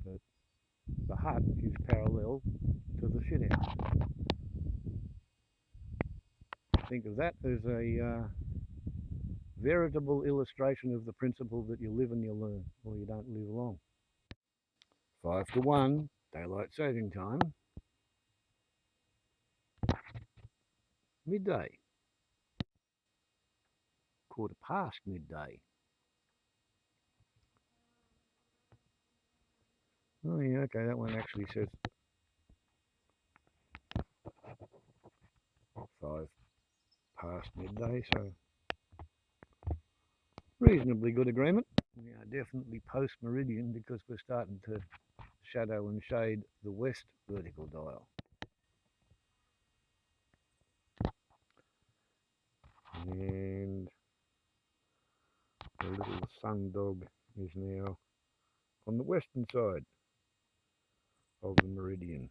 But the hut is parallel to the shed house. Think of that as a veritable illustration of the principle that you live and you learn, or you don't live long. 5 to 1, daylight saving time, midday, quarter past midday. Oh yeah, okay, that one actually says 5 past midday, so reasonably good agreement. We are definitely post meridian because we're starting to shadow and shade the west vertical dial. And the little sun dog is now on the western side of the meridian.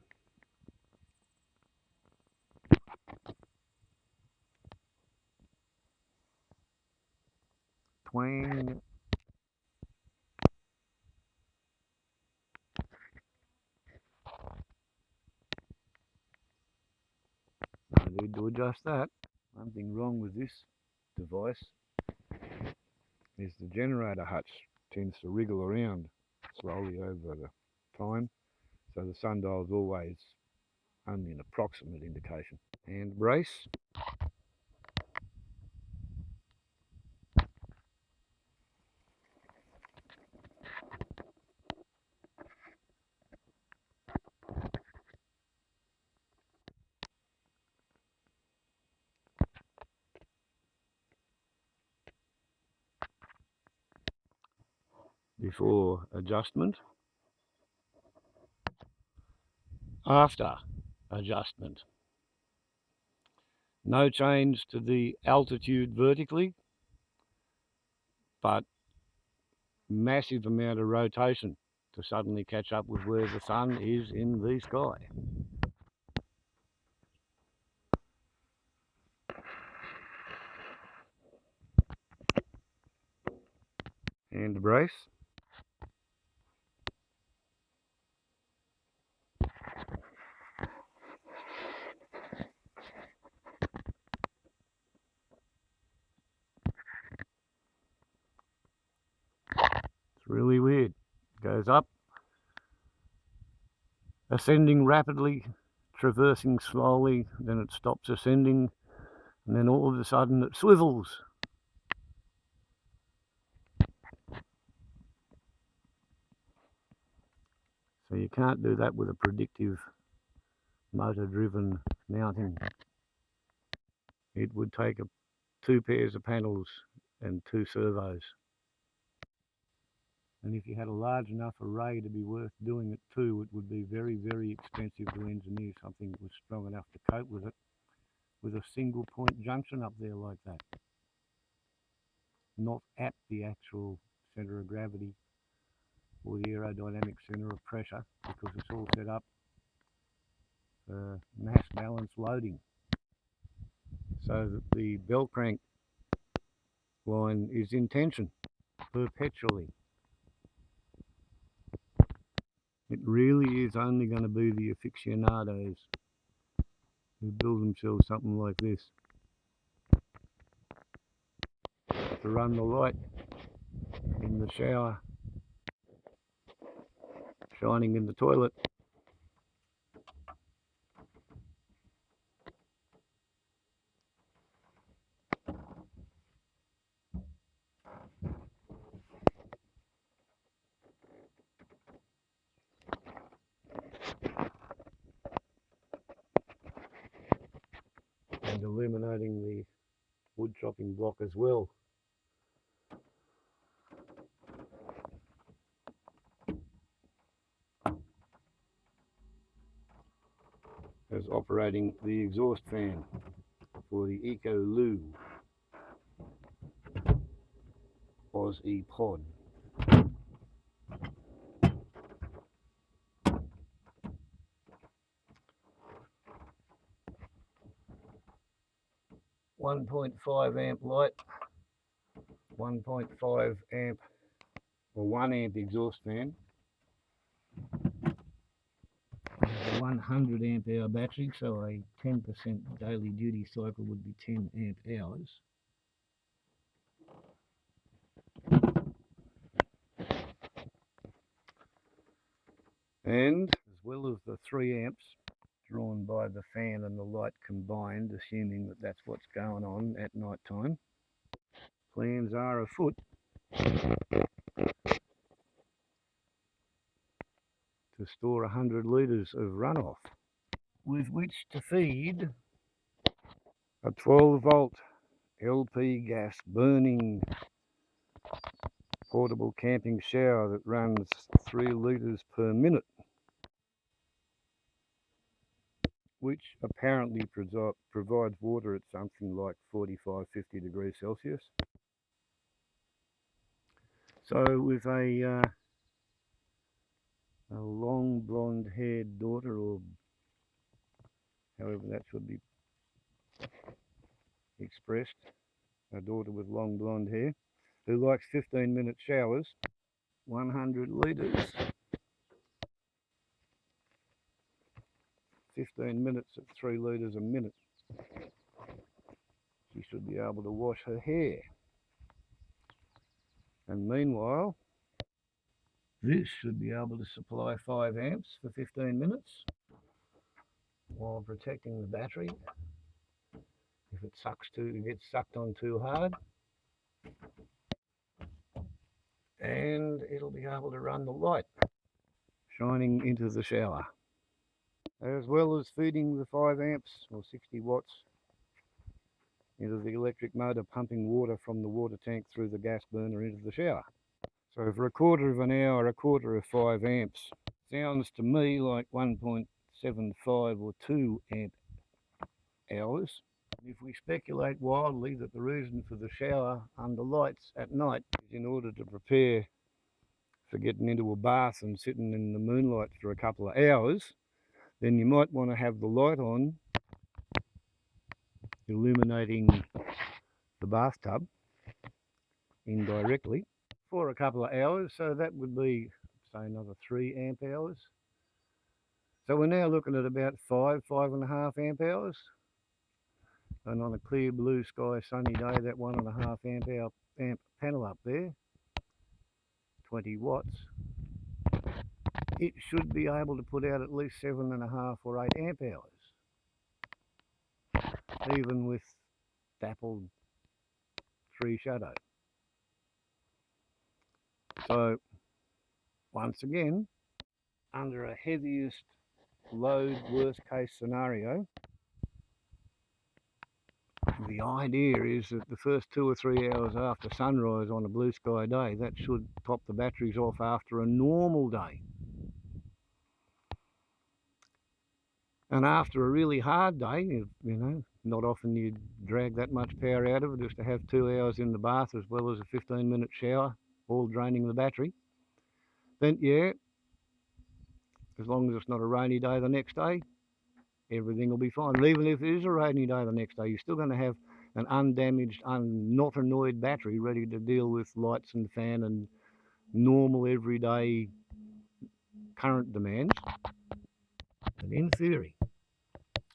twang. I need to adjust that. One thing wrong with this device is the generator hutch tends to wriggle around slowly over the time, so the sundial is always only an approximate indication. And brace. Before adjustment. After adjustment. No change to the altitude vertically, but massive amount of rotation to suddenly catch up with where the sun is in the sky. And brace. It's really weird. It goes up, ascending rapidly, traversing slowly, then it stops ascending, and then all of a sudden it swivels. So you can't do that with a predictive motor-driven mounting. It would take two pairs of panels and two servos. And if you had a large enough array to be worth doing it to, it would be very, very expensive to engineer something that was strong enough to cope with it, with a single point junction up there like that. Not at the actual centre of gravity or the aerodynamic centre of pressure, because it's all set up for mass balance loading. So that the bell crank line is in tension perpetually. It really is only going to be the aficionados who build themselves something like this to run the light in the shower, shining in the toilet. And illuminating the wood chopping block as well. As operating the exhaust fan for the Eco-Loo Aussie pod. .5 amp light, 1.5 amp or 1 amp exhaust fan, a 100 amp hour battery, so a 10% daily duty cycle would be 10 amp hours. And as well as the 3 amps drawn by the fan and the light combined, assuming that that's what's going on at night time, plans are afoot to store 100 litres of runoff with which to feed a 12 volt LP gas burning portable camping shower that runs 3 litres per minute, which apparently provides water at something like 45-50 degrees Celsius. So with a long blonde haired daughter, or however that should be expressed, a daughter with long blonde hair, who likes 15-minute showers, 100 litres, 15 minutes at 3 litres a minute. She should be able to wash her hair. And meanwhile, this should be able to supply 5 amps for 15 minutes while protecting the battery. If it gets sucked on too hard, and it'll be able to run the light shining into the shower, as well as feeding the 5 amps or 60 watts into the electric motor, pumping water from the water tank through the gas burner into the shower. So for a quarter of an hour, a quarter of 5 amps sounds to me like 1.75 or 2 amp hours. If we speculate wildly that the reason for the shower under lights at night is in order to prepare for getting into a bath and sitting in the moonlight for a couple of hours, then you might want to have the light on, illuminating the bathtub indirectly for a couple of hours. So that would be, say, another 3 amp hours. So we're now looking at about 5.5 amp hours. And on a clear blue sky sunny day, that 1.5 amp panel up there, 20 watts, it should be able to put out at least 7.5 or 8 amp hours, even with dappled tree shadow. So once again, under a heaviest load worst case scenario, the idea is that the first 2 or 3 hours after sunrise on a blue sky day, that should top the batteries off after a normal day. And after a really hard day, you know, not often you drag that much power out of it, just to have 2 hours in the bath as well as a 15-minute shower, all draining the battery. Then yeah, as long as it's not a rainy day the next day, everything will be fine. And even if it is a rainy day the next day, you're still going to have an undamaged, not annoyed battery ready to deal with lights and fan and normal everyday current demands. And in theory,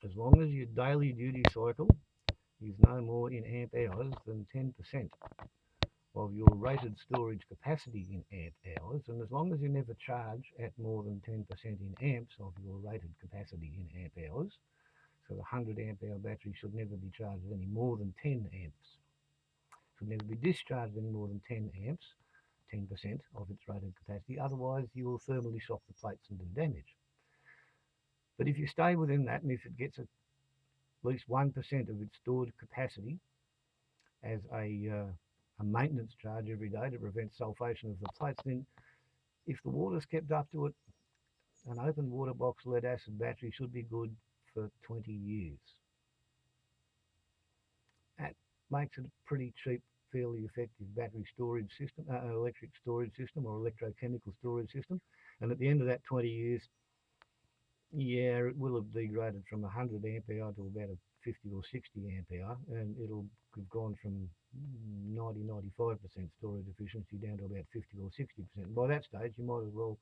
as long as your daily duty cycle is no more in amp hours than 10% of your rated storage capacity in amp hours, and as long as you never charge at more than 10% in amps of your rated capacity in amp hours, so the 100 amp hour battery should never be charged any more than 10 amps. Should never be discharged any more than 10 amps, 10% of its rated capacity, otherwise you will thermally shock the plates and do damage. But if you stay within that, and if it gets at least 1% of its stored capacity as a maintenance charge every day to prevent sulfation of the plates, then if the water's kept up to it, an open water box lead acid battery should be good for 20 years. That makes it a pretty cheap, fairly effective battery storage system, electric storage system or electrochemical storage system. And at the end of that 20 years, yeah, it will have degraded from 100 amp hour to about a 50 or 60 amp hour, and it'll have gone from 90-95% storage efficiency down to about 50 or 60%. By that stage, you might as well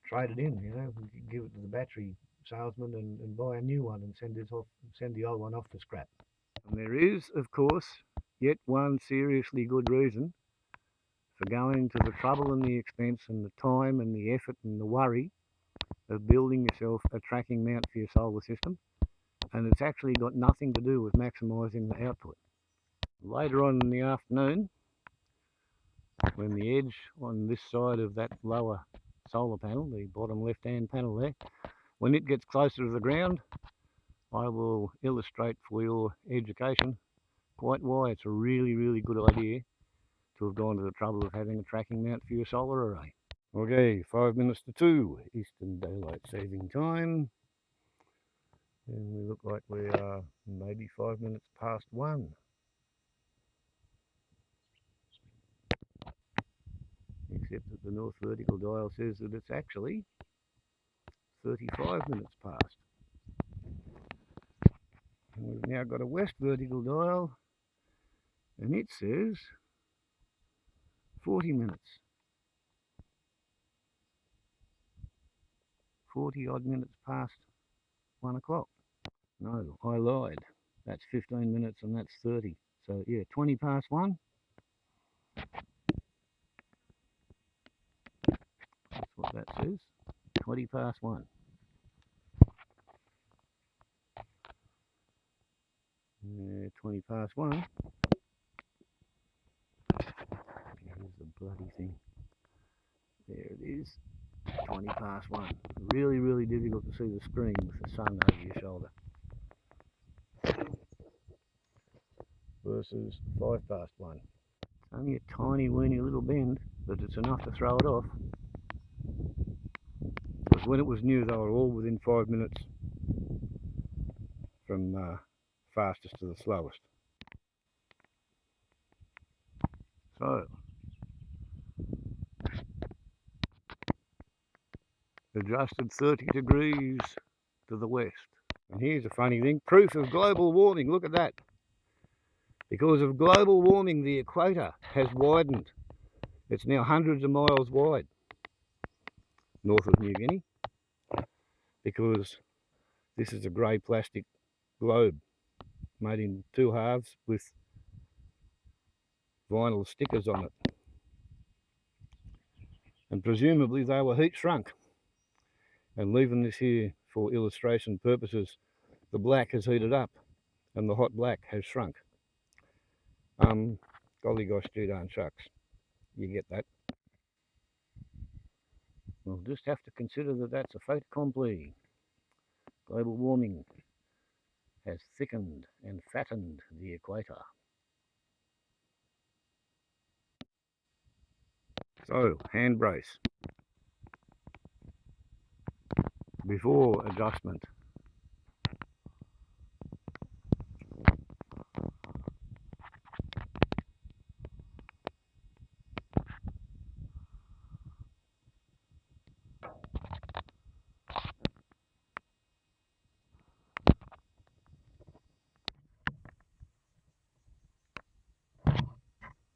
trade it in, you know, give it to the battery salesman and buy a new one and send the old one off to scrap. And there is, of course, yet one seriously good reason for going to the trouble and the expense and the time and the effort and the worry of building yourself a tracking mount for your solar system, and it's actually got nothing to do with maximising the output. Later on in the afternoon, when the edge on this side of that lower solar panel, the bottom left-hand panel there, when it gets closer to the ground, I will illustrate for your education quite why it's a really, really good idea to have gone to the trouble of having a tracking mount for your solar array. Okay, 5 minutes to 2 Eastern Daylight Saving Time. And we look like we are maybe 5 minutes past 1. Except that the north vertical dial says that it's actually 35 minutes past. And we've now got a west vertical dial, and it says 40 minutes. 40 odd minutes past 1 o'clock. No, I lied. That's 15 minutes and that's 30. So yeah, 20 past 1. That's what that says. 20 past 1. Yeah, 20 past 1. Here's the bloody thing. There it is. 20 past 1. Really, really difficult to see the screen with the sun over your shoulder. Versus 5 past 1. It's only a tiny, weeny little bend, but it's enough to throw it off. Because when it was new, they were all within 5 minutes from fastest to the slowest. So, adjusted 30 degrees to the west. And here's a funny thing, proof of global warming, look at that. Because of global warming, the equator has widened. It's now hundreds of miles wide, north of New Guinea, because this is a grey plastic globe made in 2 halves with vinyl stickers on it. And presumably they were heat shrunk. And leaving this here for illustration purposes, the black has heated up and the hot black has shrunk. Golly gosh, gee darn shucks. You get that. We'll just have to consider that that's a fait accompli. Global warming has thickened and fattened the equator. So, hand brace. Before adjustment.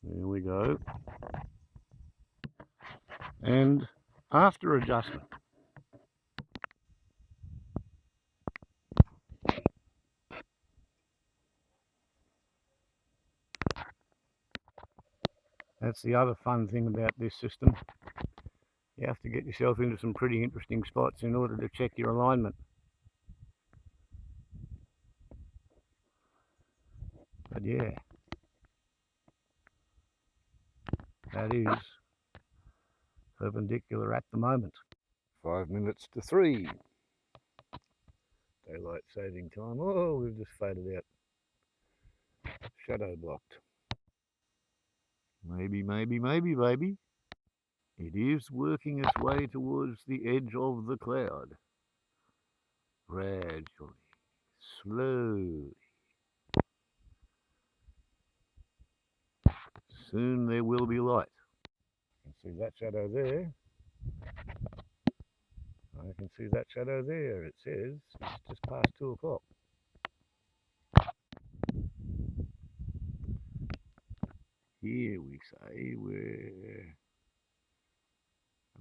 There we go. And after adjustment. That's the other fun thing about this system. You have to get yourself into some pretty interesting spots in order to check your alignment. But yeah, that is perpendicular at the moment. 5 minutes to 3. Daylight saving time. Oh, we've just faded out. Shadow blocked. Maybe, baby. It is working its way towards the edge of the cloud. Gradually, slowly. Soon there will be light. You can see that shadow there. I can see that shadow there. It says it's just past 2 o'clock. Here we say we're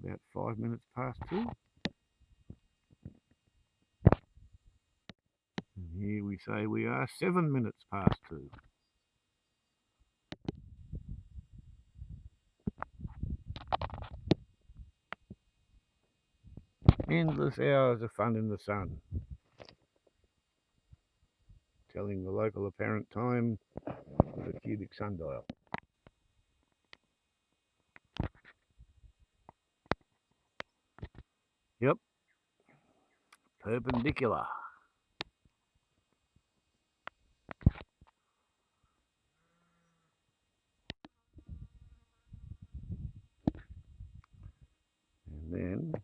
about 5 minutes past 2. And here we say we are 7 minutes past 2. Endless hours of fun in the sun. Telling the local apparent time with a cubic sundial. Yep. Perpendicular. And then,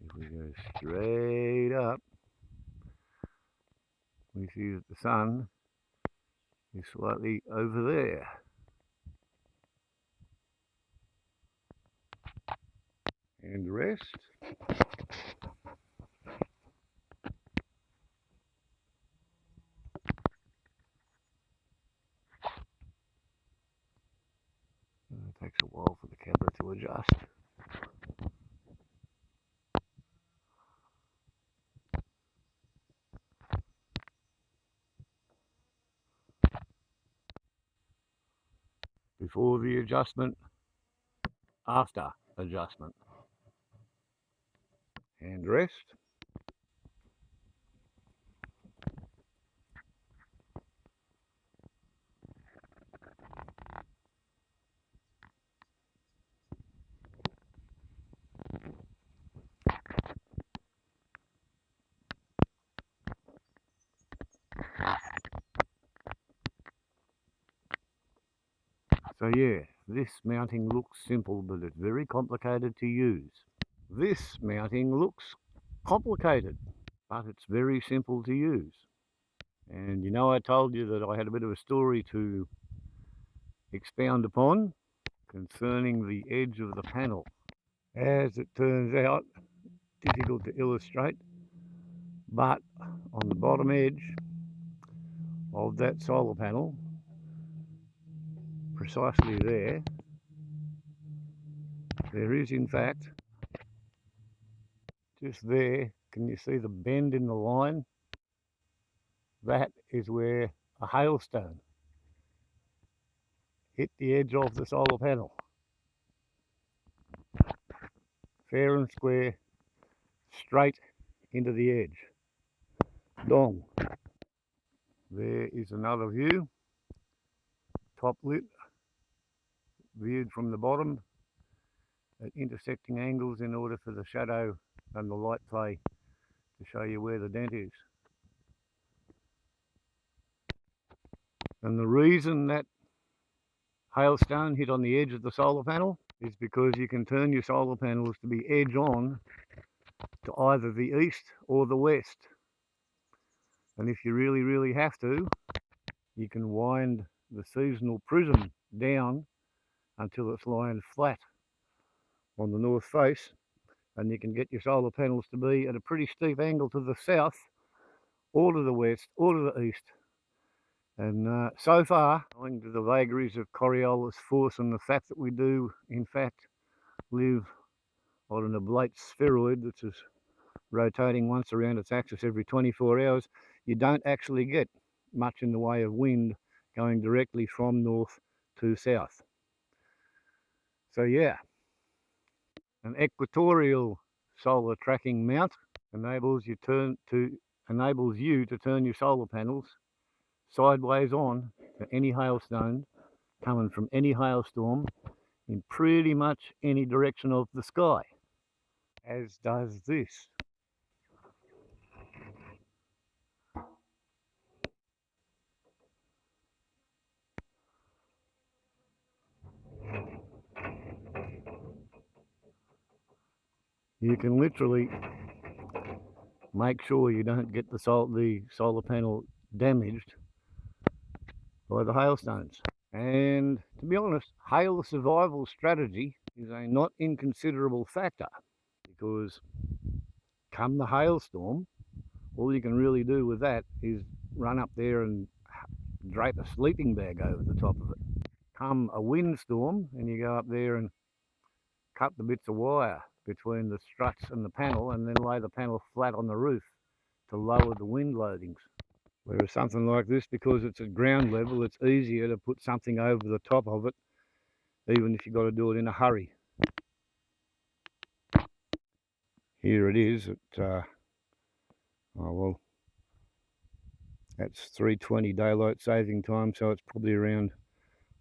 if we go straight up, we see that the sun is slightly over there. And rest. It takes a while for the camera to adjust. Before the adjustment, after adjustment. Hand rest. So yeah, this mounting looks simple, but it's very complicated to use. This mounting looks complicated, but it's very simple to use. And you know, I told you that I had a bit of a story to expound upon concerning the edge of the panel. As it turns out, difficult to illustrate, but on the bottom edge of that solar panel, precisely there is in fact, just there, can you see the bend in the line? That is where a hailstone hit the edge of the solar panel. Fair and square, straight into the edge. Dong. There is another view, top lit, viewed from the bottom at intersecting angles in order for the shadow and the light play to show you where the dent is. And the reason that hailstone hit on the edge of the solar panel is because you can turn your solar panels to be edge on to either the east or the west. And if you really have to, you can wind the seasonal prism down until it's lying flat on the north face, and you can get your solar panels to be at a pretty steep angle to the south or to the west or to the east. And so far, owing to the vagaries of Coriolis force and the fact that we do in fact live on an oblate spheroid that's rotating once around its axis every 24 hours, you don't actually get much in the way of wind going directly from north to south. So yeah, an equatorial solar tracking mount enables you to turn your solar panels sideways on to any hailstone coming from any hailstorm in pretty much any direction of the sky, as does this. You can literally make sure you don't get the solar panel damaged by the hailstones. And to be honest, hail survival strategy is a not inconsiderable factor, because come the hailstorm, all you can really do with that is run up there and drape a sleeping bag over the top of it. Come a windstorm and you go up there and cut the bits of wire between the struts and the panel, and then lay the panel flat on the roof to lower the wind loadings. Whereas something like this, because it's at ground level, it's easier to put something over the top of it, even if you've got to do it in a hurry. Here it is at, oh well, that's 3:20 daylight saving time, so it's probably around a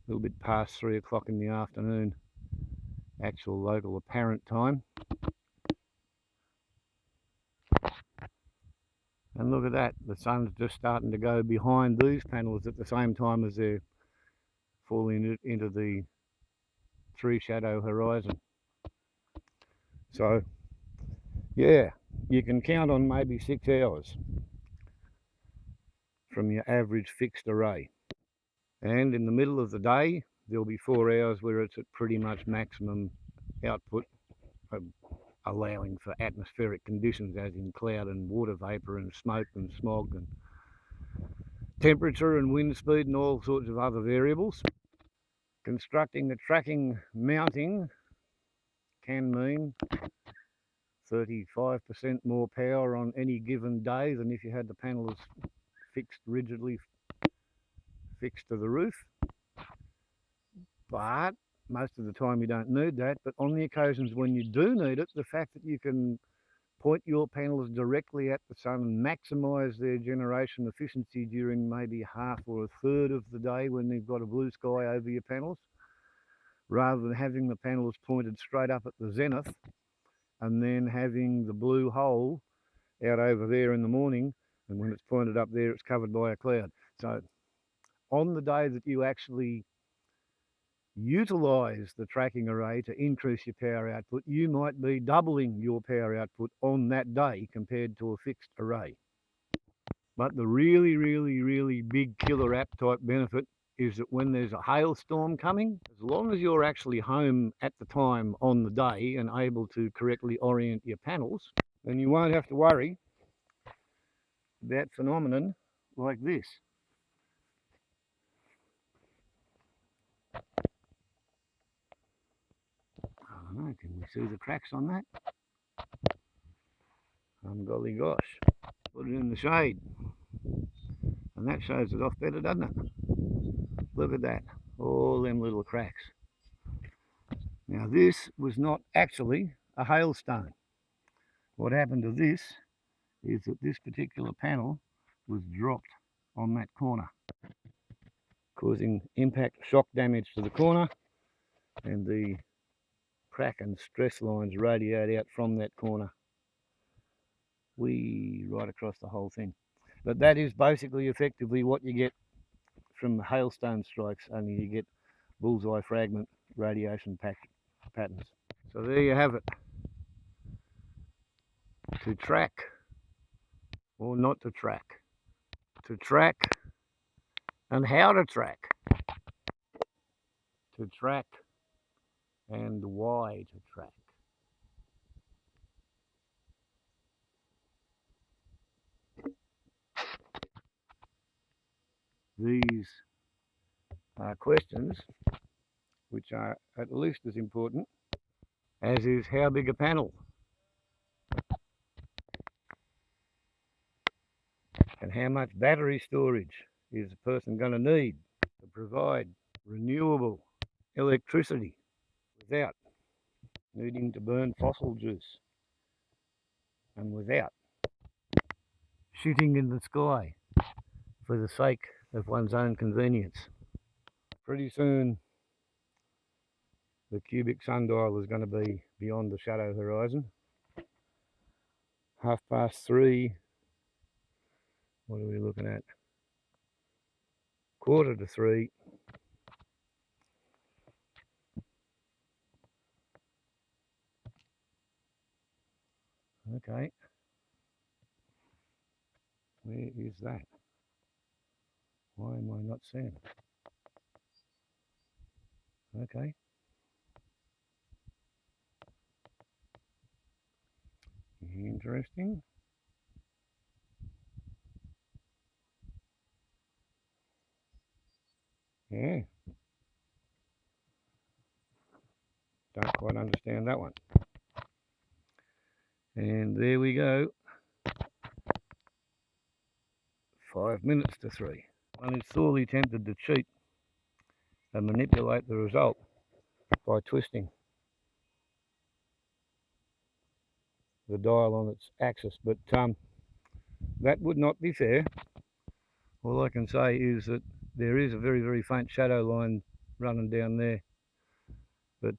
little bit past 3 o'clock in the afternoon, actual local apparent time. And look at that, the sun's just starting to go behind these panels at the same time as they're falling into the tree shadow horizon. So yeah, you can count on maybe 6 hours from your average fixed array. And in the middle of the day, there'll be 4 hours where it's at pretty much maximum output, allowing for atmospheric conditions, as in cloud and water vapor and smoke and smog and temperature and wind speed and all sorts of other variables. Constructing a tracking mounting can mean 35% more power on any given day than if you had the panels fixed, rigidly fixed to the roof. But most of the time you don't need that. But on the occasions when you do need it, the fact that you can point your panels directly at the sun and maximise their generation efficiency during maybe half or a third of the day when you've got a blue sky over your panels, rather than having the panels pointed straight up at the zenith and then having the blue hole out over there in the morning, and when it's pointed up there it's covered by a cloud. So on the day that you actually utilise the tracking array to increase your power output, you might be doubling your power output on that day compared to a fixed array. But the really big killer app type benefit is that when there's a hailstorm coming, as long as you're actually home at the time on the day and able to correctly orient your panels, then you won't have to worry about phenomenon like this. I don't know, can we see the cracks on that? Golly gosh. Put it in the shade. And that shows it off better, doesn't it? Look at that. All them little cracks. Now this was not actually a hailstone. What happened to this is that this particular panel was dropped on that corner, causing impact shock damage to the corner, and the crack and stress lines radiate out from that corner right across the whole thing. But that is basically effectively what you get from hailstone strikes, only you get bullseye fragment radiation patterns. So there you have it. To track or not to track. To track and how to track. To track and why to track. These are questions which are at least as important as is how big a panel and how much battery storage is a person going to need to provide renewable electricity without needing to burn fossil juice and without shooting in the sky for the sake of one's own convenience. Pretty soon the cubic sundial is going to be beyond the shadow horizon. 3:30. What are we looking at? 2:45. Okay. Where is that? Why am I not seeing it? Okay. Interesting. Yeah. Don't quite understand that one. And there we go. 3:05. One is sorely tempted to cheat and manipulate the result by twisting the dial on its axis, but that would not be fair. All I can say is that there is a very faint shadow line running down there. But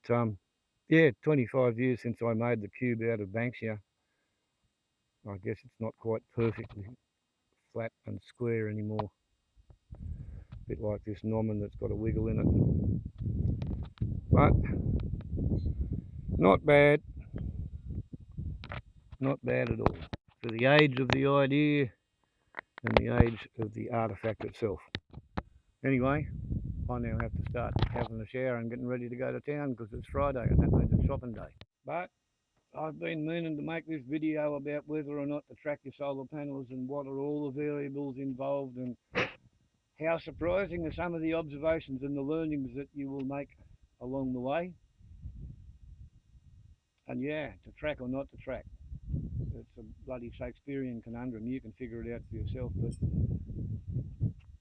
yeah, 25 years since I made the cube out of Banksia. I guess it's not quite perfectly flat and square anymore. A bit like this Norman that's got a wiggle in it. But not bad. Not bad at all. For the age of the idea and the age of the artifact itself. Anyway, I now have to start having a shower and getting ready to go to town because it's Friday and that means it's shopping day. But I've been meaning to make this video about whether or not to track your solar panels and what are all the variables involved and How surprising are some of the observations and the learnings that you will make along the way. And yeah, to track or not to track. It's a bloody Shakespearean conundrum. You can figure it out for yourself. But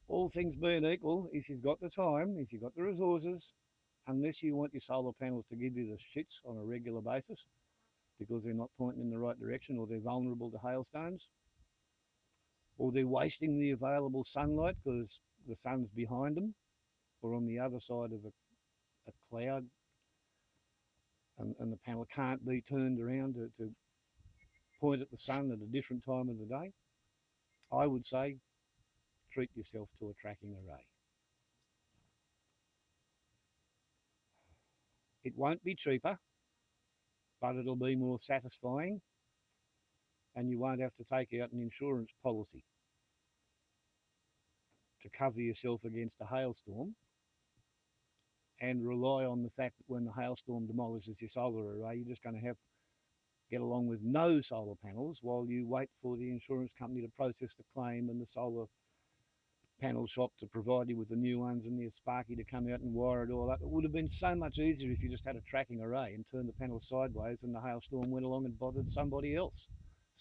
all things being equal, if you've got the time, if you've got the resources, unless you want your solar panels to give you the shits on a regular basis because they're not pointing in the right direction or they're vulnerable to hailstones or they're wasting the available sunlight because the sun's behind them or on the other side of a cloud and the panel can't be turned around to point at the sun at a different time of the day, I would say treat yourself to a tracking array. It won't be cheaper, but it'll be more satisfying and you won't have to take out an insurance policy to cover yourself against a hailstorm and rely on the fact that when the hailstorm demolishes your solar array, you're just going to have get along with no solar panels while you wait for the insurance company to process the claim and the solar panel shop to provide you with the new ones and the Sparky to come out and wire it all up. It would have been so much easier if you just had a tracking array and turned the panel sideways and the hailstorm went along and bothered somebody else,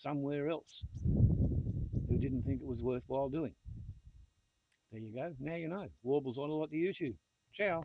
somewhere else, who didn't think it was worthwhile doing. There you go. Now you know. Warbles on a lot to YouTube. Ciao.